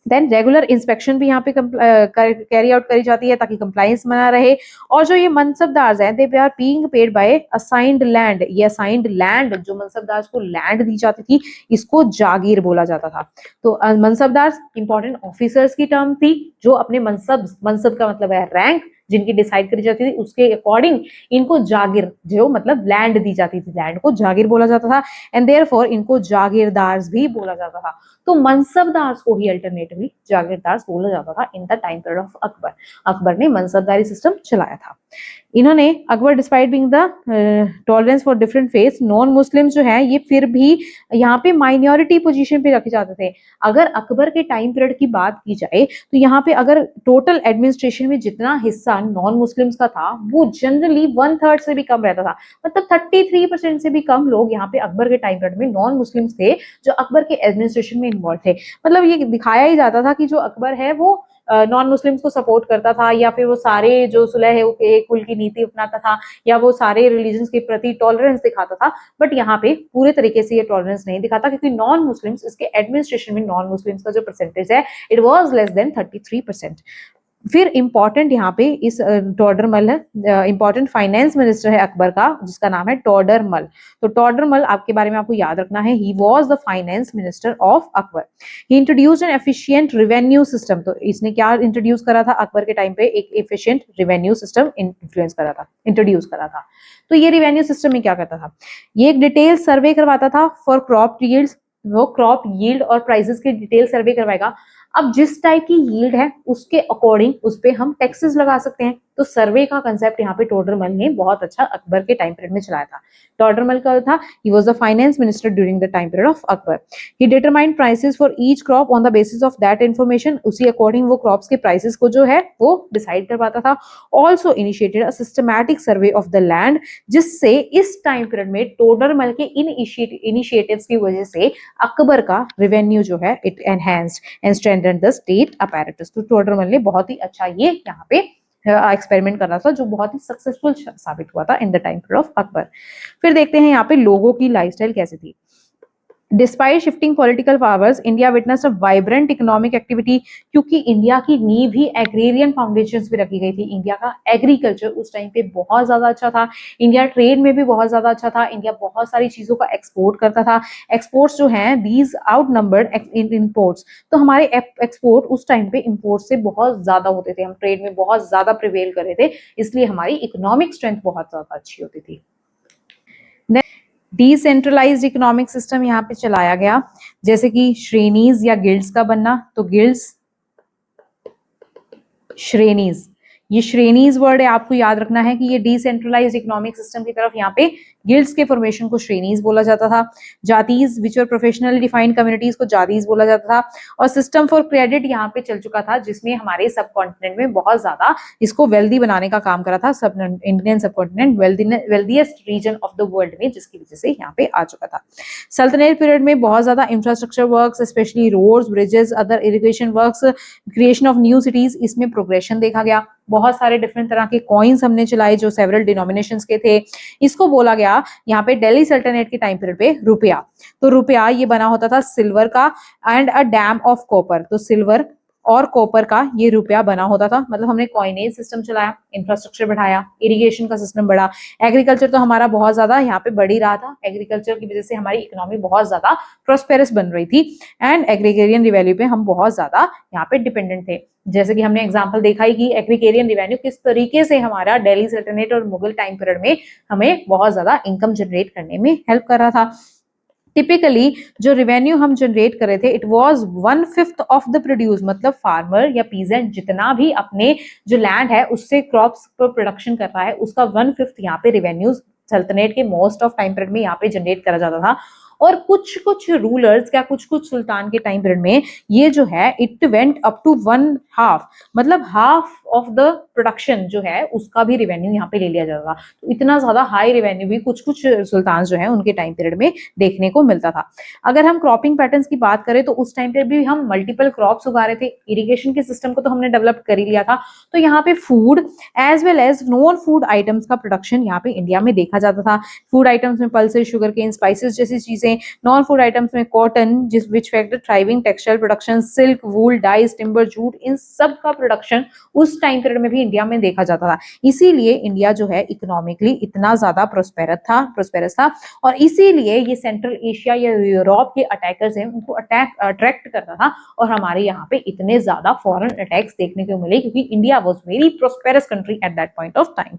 Speaker 1: देन रेगुलर इंस्पेक्शन भी यहाँ पे कैरी आउट करी जाती है ताकि कंप्लायंस बना रहे। और जो ये मनसबदार हैं, they are being paid by assigned land. ये असाइंड लैंड, जो मनसबदार को लैंड दी जाती थी, इसको जागीर बोला जाता था। तो मनसबदार इंपॉर्टेंट ऑफिसर्स की टर्म थी, जो अपने मनसब का मतलब है रैंक, जिनकी डिसाइड करी जाती थी उसके अकॉर्डिंग इनको जागीर, जो मतलब लैंड दी जाती थी, लैंड को जागीर बोला जाता था। एंड देयरफॉर इनको जागीरदार भी बोला जाता था। तो मनसबदार को ही अल्टरनेटिवली जागीरदार बोला जाता था इन the time period of Akbar. Akbar ने मनसबदारी सिस्टम चलाया था। इन्होंने Akbar despite being the tolerance for different faith, non Muslim जो है ये फिर भी यहाँ पे माइनॉरिटी पोजीशन पे रखे जाते थे। अगर अकबर के टाइम पीरियड की बात की जाए तो यहाँ पे अगर टोटल एडमिनिस्ट्रेशन में जितना हिस्सा नॉन मुस्लिम्स का था वो जनरली 1/3 से भी कम रहता था, मतलब 33% से भी कम लोग यहाँ पे अकबर के टाइम पीरियड में नॉन मुस्लिम्स थे जो अकबर के एडमिनिस्ट्रेशन में इन्वॉल्व थे। मतलब ये दिखाया ही जाता था कि जो अकबर है वो नॉन मुस्लिम्स को सपोर्ट करता था, या फिर वो सारे जो सुलह है कुल की नीति अपनाता था, या वो सारे रिलीजन्स के प्रति टॉलरेंस दिखाता था। बट यहाँ पे पूरे तरीके से ये टॉलरेंस नहीं दिखाता, क्योंकि नॉन मुस्लिम्स, इसके एडमिनिस्ट्रेशन में नॉन मुस्लिम्स का जो परसेंटेज है इट वाज लेस देन 33%। फिर इंपॉर्टेंट यहाँ पे इस टोडरमल है, इंपॉर्टेंट फाइनेंस मिनिस्टर है अकबर का, जिसका नाम है टोडरमल। तो टोडरमल आपके बारे में आपको याद रखना है, ही was the finance minister of Akbar. He introduced N efficient revenue system. तो इसने क्या इंट्रोड्यूस करा था अकबर के टाइम पे? एक एफिशिएंट रिवेन्यू सिस्टम इंट्रोड्यूस करा था। तो ये रिवेन्यू सिस्टम में क्या करता था? ये एक डिटेल सर्वे करवाता था फॉर क्रॉप यील्ड्स। वो क्रॉप यील्ड और प्राइसेस की डिटेल सर्वे करवाएगा। अब जिस टाइप की यील्ड है उसके अकॉर्डिंग उस पे हम टैक्सेस लगा सकते हैं। तो सर्वे का कंसेप्ट यहाँ पे टोडरमल ने बहुत अच्छा अकबर के टाइम पीरियड में चलाया था। टोडरमल का था, ही was the finance minister during the time period of Akbar. He determined prices for each crop on the basis of that information. उसी अकॉर्डिंग वो क्रॉप्स के प्राइसेस को जो है वो डिसाइड करवाता था। Also initiated a systematic survey of the land, जिससे इस टाइम पीरियड में टोडरमल के इनिशिएटिव्स की वजह से अकबर का रेवेन्यू जो है it enhanced and strengthened the state apparatus. तो टोडरमल ने बहुत ही अच्छा ये यहाँ पे एक्सपेरिमेंट कर रहा था, जो बहुत ही सक्सेसफुल साबित हुआ था इन the time period of Akbar. फिर देखते हैं यहाँ पे लोगों की लाइफस्टाइल कैसी थी। Despite shifting political powers, India witnessed अ वाइब्रेंट इकोनॉमिक एक्टिविटी, क्योंकि इंडिया की नींव ही एग्रेरियन फाउंडेशंस पे रखी गई थी। इंडिया का एग्रीकल्चर उस टाइम पे बहुत ज्यादा अच्छा था, इंडिया ट्रेड में भी बहुत ज्यादा अच्छा था, इंडिया बहुत सारी चीजों का एक्सपोर्ट करता था। एक्सपोर्ट्स जो हैं these out numbered in imports. तो हमारे एक्सपोर्ट उस टाइम पे इम्पोर्ट से बहुत ज्यादा होते थे, हम ट्रेड में बहुत ज्यादा प्रिवेल कर रहे थे, इसलिए हमारी इकोनॉमिक स्ट्रेंथ बहुत ज्यादा अच्छी होती थी। डिसेंट्रलाइज्ड इकोनॉमिक सिस्टम यहाँ पे चलाया गया, जैसे कि श्रेणीज या गिल्ड्स का बनना। तो गिल्ड्स, श्रेणीज, ये श्रेणीज वर्ड है, आपको याद रखना है कि ये डिसेंट्रलाइज्ड इकोनॉमिक सिस्टम की तरफ यहाँ पे गिल्ड्स के फॉर्मेशन को श्रेणीज बोला जाता था। जातीज विच और प्रोफेशनल डिफाइंड कम्युनिटीज को जातीज बोला जाता था। और सिस्टम फॉर क्रेडिट यहाँ पे चल चुका था, जिसमें हमारे सब कॉन्टिनेंट में बहुत ज्यादा इसको वेल्दी बनाने का काम करा था। सब Indian subcontinent wealthiest region of the world में, जिसकी वजह से यहाँ पे आ चुका था। सल्तनत पीरियड में बहुत ज्यादा infrastructure works, specially roads, bridges, other irrigation works, creation of new cities, इसमें प्रोग्रेशन देखा गया। बहुत सारे डिफरेंट तरह के कॉइन्स हमने चलाए जो सेवरल डिनोमिनेशंस के थे। इसको बोला गया यहाँ पे दिल्ली सल्तनत के टाइम पीरियड पे रुपया। तो रुपया ये बना होता था सिल्वर का and a dam of copper. तो सिल्वर और कॉपर का ये रुपया बना होता था। मतलब हमने कॉइनेज सिस्टम चलाया, इंफ्रास्ट्रक्चर बढ़ाया, इरिगेशन का सिस्टम बढ़ा, एग्रीकल्चर तो हमारा बहुत ज्यादा यहाँ पे बढ़ ही रहा था। एग्रीकल्चर की वजह से हमारी इकोनॉमी बहुत ज्यादा प्रोस्पेरस बन रही थी एंड एग्रीगेरियन रिवेन्यू पे हम बहुत ज्यादा यहाँ पे डिपेंडेंट थे। जैसे कि हमने एग्जांपल देखा ही कि एग्रीगेरियन रिवेन्यू किस तरीके से हमारा दिल्ली सल्तनत और मुगल टाइम पीरियड में हमें बहुत ज्यादा इनकम जनरेट करने में हेल्प कर रहा था। टिपिकली जो रेवेन्यू हम जनरेट कर रहे थे it was 1/5 of the produce, मतलब फार्मर या पीजेंट जितना भी अपने जो लैंड है उससे क्रॉप्स पर प्रोडक्शन कर रहा है उसका 1/5 यहाँ पे रेवेन्यू सल्तनत के मोस्ट ऑफ टाइम पीरियड में यहाँ पे जनरेट करा जाता था। और कुछ कुछ रूलर्स क्या कुछ कुछ सुल्तान के टाइम पीरियड में ये जो है इट वेंट अप टू 1/2, मतलब हाफ ऑफ द प्रोडक्शन जो है उसका भी रेवेन्यू यहाँ पे ले लिया जाता था। तो इतना ज्यादा हाई रेवेन्यू भी कुछ कुछ सुल्तान जो है उनके टाइम पीरियड में देखने को मिलता था। अगर हम क्रॉपिंग पैटर्न्स की बात करें तो उस टाइम पे भी हम मल्टीपल क्रॉप्स उगा रहे थे। इरिगेशन के सिस्टम को तो हमने डेवलप कर ही लिया था, तो यहाँ पे food as well as non food items का प्रोडक्शन यहाँ पे इंडिया में देखा जाता था। फूड आइटम्स में पल्सेस, शुगर केन, स्पाइसेस जैसी चीजें, नॉन फूड आइटम्स में कॉटन जिस which factor thriving textile production, silk, wool, dyes, timber, jute, इन सब का प्रोडक्शन उस टाइम पीरियड में भी इंडिया में देखा जाता था। इसीलिए इंडिया जो है इकोनॉमिकली इतना ज्यादा प्रोस्पेरस था और इसीलिए ये सेंट्रल एशिया या यूरोप के अटैकर्स हैं उनको अट्रैक्ट करता था और हमारे यहाँ पे इतने ज्यादा फॉरेन अटैक्स देखने को मिले क्योंकि India was very prosperous country at that point of time.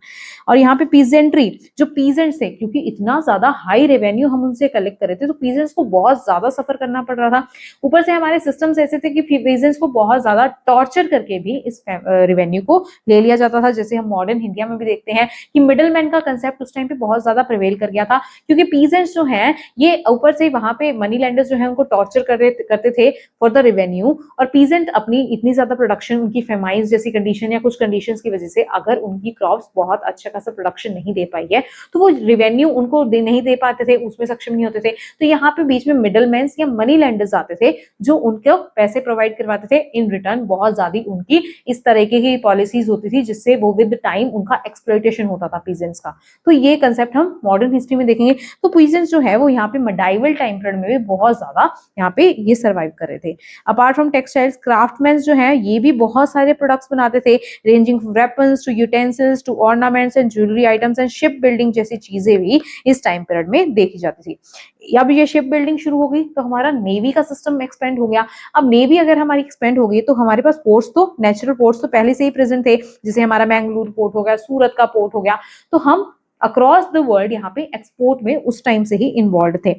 Speaker 1: और यहाँ पे पीजेंट्री, जो पीजेंट्स थे, क्योंकि इतना ज्यादा हाई रेवेन्यू हम उनसे कलेक्ट कर रहे थे तो पीजेंट्स को बहुत ज्यादा सफर करना पड़ रहा था। ऊपर से हमारे सिस्टम्स ऐसे थे कि पीजेंट्स को बहुत ज्यादा टॉर्चर करके भी इस रेवेन्यू को ले लिया जाता था। जैसे हम मॉडर्न इंडिया में भी देखते हैं कि मिडिल मैन का कंसेप्ट उस टाइम पे बहुत ज्यादा प्रिवेल कर गया था क्योंकि पीजेंट्स जो हैं ये ऊपर से वहां पे मनी लैंडर्स जो है उनको टॉर्चर करते थे फॉर द रेवेन्यू। और पीजेंट अपनी इतनी ज्यादा प्रोडक्शन, उनकी फेमाइज जैसी कंडीशन या कुछ कंडीशंस की वजह से अगर उनकी क्रॉप्स बहुत अच्छा खासा प्रोडक्शन नहीं दे पाई है तो वो रेवेन्यू उनको नहीं दे पाते थे, उसमें सक्षम नहीं होते थे। तो यहाँ पे बीच में मिडल मैन या मनी लैंडर्स आते थे जो उनको पैसे प्रोवाइड करवाते थे। इन रिटर्न बहुत ज्यादा उनकी इस तरह की पॉलिसीज होती थी जिससे वो विद टाइम उनका एक्सप्लॉइटेशन होता था पीजेंट्स का। तो ये कंसेप्ट हम मॉडर्न हिस्ट्री में देखेंगे। तो पीजेंट्स जो है वो यहाँ पे मेडाइवल टाइम पीरियड में भी बहुत ज्यादा यहाँ पे ये सर्वाइव कर रहे थे। अपार्ट फ्रॉम टेक्सटाइल्स, क्राफ्टमैन जो है ये भी बहुत सारे प्रोडक्ट्स बनाते थे, ranging from weapons to utensils to ornaments and jewellery items and ship building जैसी चीजें भी इस टाइम पीरियड में देखी जाती थी। अब ये शिप बिल्डिंग शुरू हो गई तो हमारा नेवी का सिस्टम एक्सपेंड हो गया। अब नेवी अगर हमारी एक्सपेंड हो गई तो हमारे पास पोर्ट्स, तो नेचुरल पोर्ट्स तो पहले से ही प्रेजेंट थे, जैसे हमारा मैंगलोर पोर्ट हो गया, सूरत का पोर्ट हो गया। तो हम अक्रॉस द वर्ल्ड यहाँ पे एक्सपोर्ट में उस टाइम से ही इन्वॉल्व थे।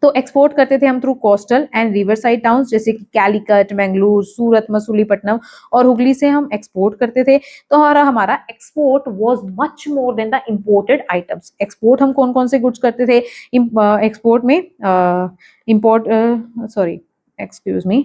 Speaker 1: तो एक्सपोर्ट करते थे हम through coastal and river side towns जैसे कि कैलिकट, मैंगलोर, सूरत, मसूलीपट्टनम और हुगली से हम एक्सपोर्ट करते थे। तो हमारा export was much more than the imported items. Export हम कौन कौन से गुड्स करते थे एक्सपोर्ट में? Import sorry excuse me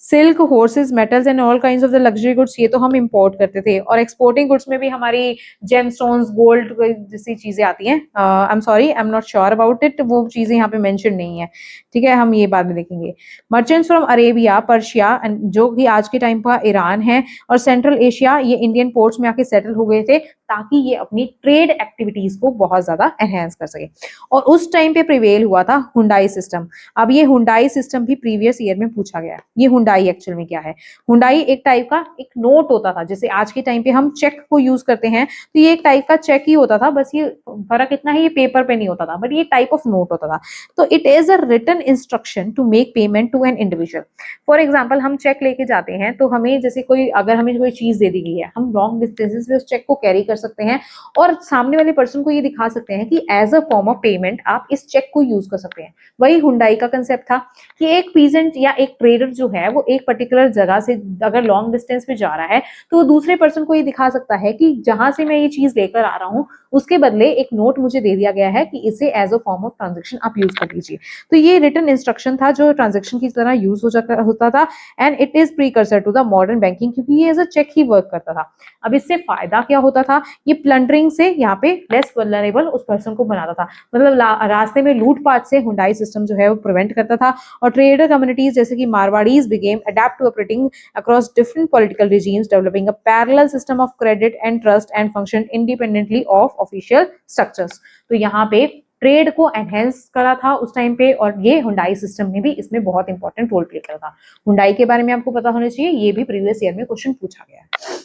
Speaker 1: silk, horses, metals and all kinds of the luxury goods, ये तो हम इंपोर्ट करते थे। और एक्सपोर्टिंग गुड्स में भी हमारी जेमस्टोन्स, गोल्ड जैसी चीजें आती हैं। I am sorry, I am not sure about it, वो चीजें यहाँ पे मेंशन नहीं है, ठीक है, हम ये बाद में देखेंगे। मर्चेंट्स फ्रॉम अरेबिया, पर्शिया, जो कि आज के टाइम का ईरान है, और सेंट्रल एशिया, ये इंडियन पोर्ट्स में आके सेटल हो गए थे ताकि ये अपनी ट्रेड एक्टिविटीज को बहुत ज्यादा एनहेंस कर सके। और उस टाइम पे प्रिवेल हुआ था हुंडई सिस्टम। अब ये हुंडई सिस्टम भी प्रीवियस ईयर में पूछा गया। ये हुंडई एक्चुअल में क्या है? हुंडई एक टाइप का एक नोट होता था, जैसे आज के टाइम पे हम चेक को यूज करते हैं तो ये एक टाइप का चेक ही होता था, बस ये फर्क इतना ही ये पेपर पे नहीं होता था, बट ये टाइप ऑफ नोट होता था। तो it is a written instruction to make payment to an individual. For example, हम चेक लेके जाते हैं तो हमें जैसे कोई, अगर हमें कोई चीज दे दी गई है, हम लॉन्ग डिस्टेंसेस पे उस चेक को कैरी कर सकते हैं और सामने वाले पर्सन को ये दिखा सकते हैं कि as a form of payment आप इस चेक को यूज कर सकते हैं। वही हुंडई का कंसेप्ट था कि एक पीजेंट या एक ट्रेडर जो है वो एक पर्टिकुलर जगह से अगर लॉन्ग डिस्टेंस पे जा रहा है तो वो दूसरे पर्सन को ये दिखा सकता है कि जहां से मैं ये चीज लेकर आ रहा हूँ उसके बदले एक नोट मुझे दे दिया गया है कि इसे as a form of transaction आप यूज कर लीजिए। तो ये रिटन इंस्ट्रक्शन था जो ट्रांजेक्शन की तरह यूज होता था and it is precursor to the modern banking, क्योंकि ये एज अ चेक ही वर्क करता था। अब इससे फायदा क्या होता था? ये प्लंडरिंग से यहाँ पे लेस वल्नरेबल उस पर्सन को बनाता था, मतलब रास्ते में लूटपाट से हुंडई सिस्टम जो है वो प्रिवेंट करता था। और ट्रेडर कम्युनिटीज जैसे कि Marwaris became adept to operating across different political regimes, developing a parallel system of credit and trust and function independently of official structures। तो यहाँ पे ट्रेड को एनहेंस करा था उस टाइम पे और ये हुंडई सिस्टम ने भी इसमें बहुत इंपॉर्टेंट रोल प्ले करा था। हुंडई के बारे में आपको पता होना चाहिए, ये भी प्रीवियस ईयर में क्वेश्चन पूछा गया है।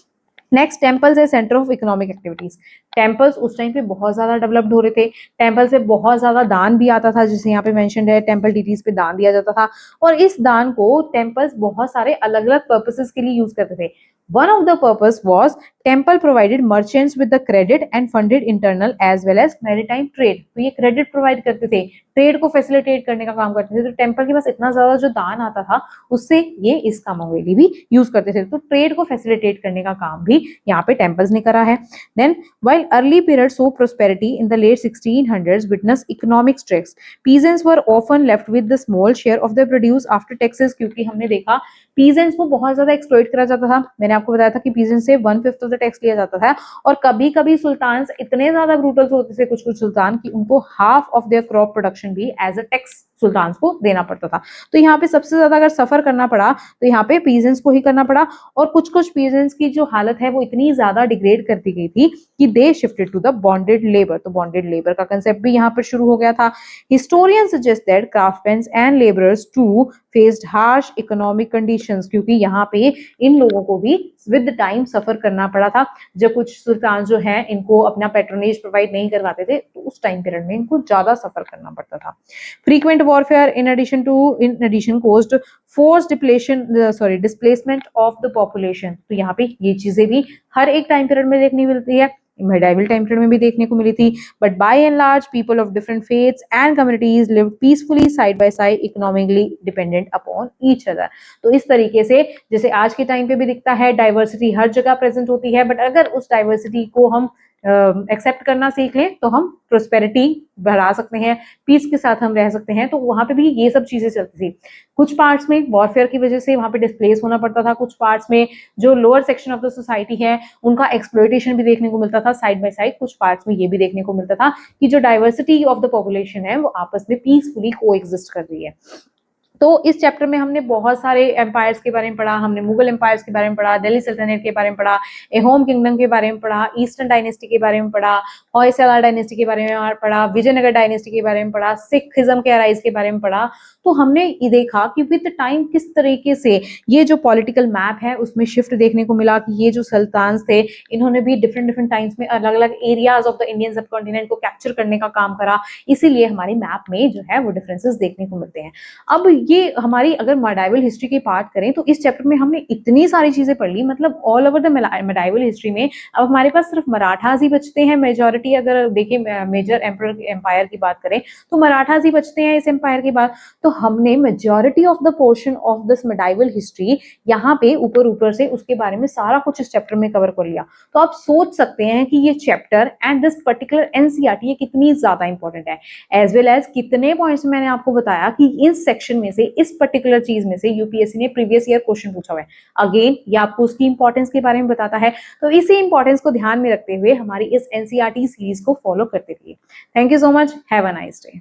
Speaker 1: नेक्स्ट, टेम्पल्स है centre of economic activities. Temples उस टाइम पे बहुत ज्यादा डेवलप्ड हो रहे थे। टेम्पल से बहुत ज्यादा दान भी आता था, जैसे यहाँ पे मेंशन्ड है, टेम्पल डिटीज पे दान दिया जाता था और इस दान को टेम्पल्स बहुत सारे अलग अलग पर्पसेस के लिए यूज करते थे। One of the purpose was temple provided merchants with the credit and funded internal as well as maritime trade. तो ये क्रेडिट प्रोवाइड करते थे, ट्रेड को फैसिलिटेट करने का काम करते थे। तो टेम्पल के पास इतना ज्यादा जो दान आता था उससे ये इस कामों के लिए भी यूज करते थे। तो ट्रेड को फैसिलिटेट करने का काम भी यहाँ पे टेम्पल्स ने करा है। Then while early periods saw prosperity in the late 1600s witnessed economic stress, peasants were often left with the small share of their produce after taxes। क्योंकि हमने देखा पीजेंट्स को बहुत ज्यादा एक्सप्लॉइट करा जाता था। मैंने आपको बताया था कि पीजेंट्स से 1/5 ऑफ द टैक्स लिया जाता था और कभी कभी सुल्तान इतने ज्यादा ब्रूटल होते थे कुछ कुछ सुल्तान कि उनको half of their crop production भी एज अ टैक्स सुल्तान को देना पड़ता था। तो यहाँ पे सबसे ज्यादा अगर सफर करना पड़ा तो यहाँ पे पीजेंट्स को ही करना पड़ा। और कुछ कुछ पीजेंट्स की जो हालत है वो इतनी ज्यादा डिग्रेड कर दी गई थी कि they shifted to the bonded labour. तो बॉन्डेड लेबर का कंसेप्ट भी यहाँ पर शुरू हो गया था। Historian suggest that craftsman and labourers too faced harsh economic conditions. क्योंकि यहाँ पे इन लोगों को भी विद टाइम सफर करना पड़ा था। जब कुछ सुल्तान जो है इनको अपना पैट्रोनेज प्रोवाइड नहीं करवाते थे तो उस टाइम पीरियड में इनको ज्यादा सफर करना पड़ता था। Frequent warfare in addition caused forced displacement of the population। तो यहाँ पे ये चीजें भी हर एक टाइम पीरियड में देखने मिलती है, मेडाइवल टाइम पीरियड में भी देखने को मिली थी। But by and large people of different faiths and communities lived peacefully side by side economically dependent upon each other. तो इस तरीके से जैसे आज के टाइम पे भी दिखता है डाइवर्सिटी हर जगह प्रेजेंट होती है, बट अगर उस डाइवर्सिटी को हम एक्सेप्ट करना सीख लें तो हम प्रोस्पेरिटी बढ़ा सकते हैं, पीस के साथ हम रह सकते हैं। तो वहां पे भी ये सब चीजें चलती थी। कुछ पार्ट्स में वॉरफेयर की वजह से वहां पे डिस्प्लेस होना पड़ता था, कुछ पार्ट्स में जो lower section of the society है उनका एक्सप्लॉयटेशन भी देखने को मिलता था साइड बाय साइड। कुछ पार्ट्स में ये भी देखने को मिलता था कि जो डाइवर्सिटी ऑफ द पॉपुलेशन है वो आपस में पीसफुली को एग्जिस्ट कर रही है। तो इस चैप्टर में हमने बहुत सारे एम्पायर्स के बारे में पढ़ा। हमने मुगल एम्पायर्स के बारे में पढ़ा, दिल्ली सल्तनत के बारे में पढ़ा, एहोम किंगडम के बारे में पढ़ा, ईस्टर्न डायनेस्टी के बारे में पढ़ा, होयसला डायनेस्टी के बारे में पढ़ा, विजयनगर डायनेस्टी के बारे में पढ़ा, सिखिज्म के अराइज के बारे में पढ़ा। तो हमने ये देखा कि विद टाइम किस तरीके से ये जो पॉलिटिकल मैप है उसमें शिफ्ट देखने को मिला कि ये जो सुल्तान थे इन्होंने भी डिफरेंट डिफरेंट टाइम्स में अलग अलग एरियाज ऑफ द इंडियन सब कॉन्टिनेंट को कैप्चर करने का काम करा। इसीलिए हमारी मैप में जो है वो डिफरेंसेस देखने को मिलते हैं। अब ये हमारी अगर मेडाइवल हिस्ट्री की बात करें तो इस चैप्टर में हमने इतनी सारी चीजें पढ़ ली, मतलब all over the medieval history में अब हमारे पास सिर्फ मराठास ही बचते हैं। मेजोरिटी अगर देखें मेजर एम्पायर की बात करें तो मराठास ही बचते हैं इस एम्पायर के बाद। तो हमने majority of the portion of this medieval history यहाँ पे ऊपर ऊपर से उसके बारे में सारा कुछ इस चैप्टर में कवर कर लिया। तो आप सोच सकते हैं कि ये chapter and this particular NCERT ये कितनी ज्यादा इंपॉर्टेंट है, एज वेल एज कितने पॉइंट्स मैंने आपको बताया कि इस सेक्शन में से इस पर्टिकुलर चीज में से यूपीएससी ने प्रीवियस ईयर क्वेश्चन पूछा हुआ है। अगेन ये आपको उसकी इंपॉर्टेंस के बारे में बताता है। तो इसी इंपॉर्टेंस को ध्यान में रखते हुए हमारी इस एनसीईआरटी सीरीज को फॉलो करते रहिए। Thank you so much, have a nice day.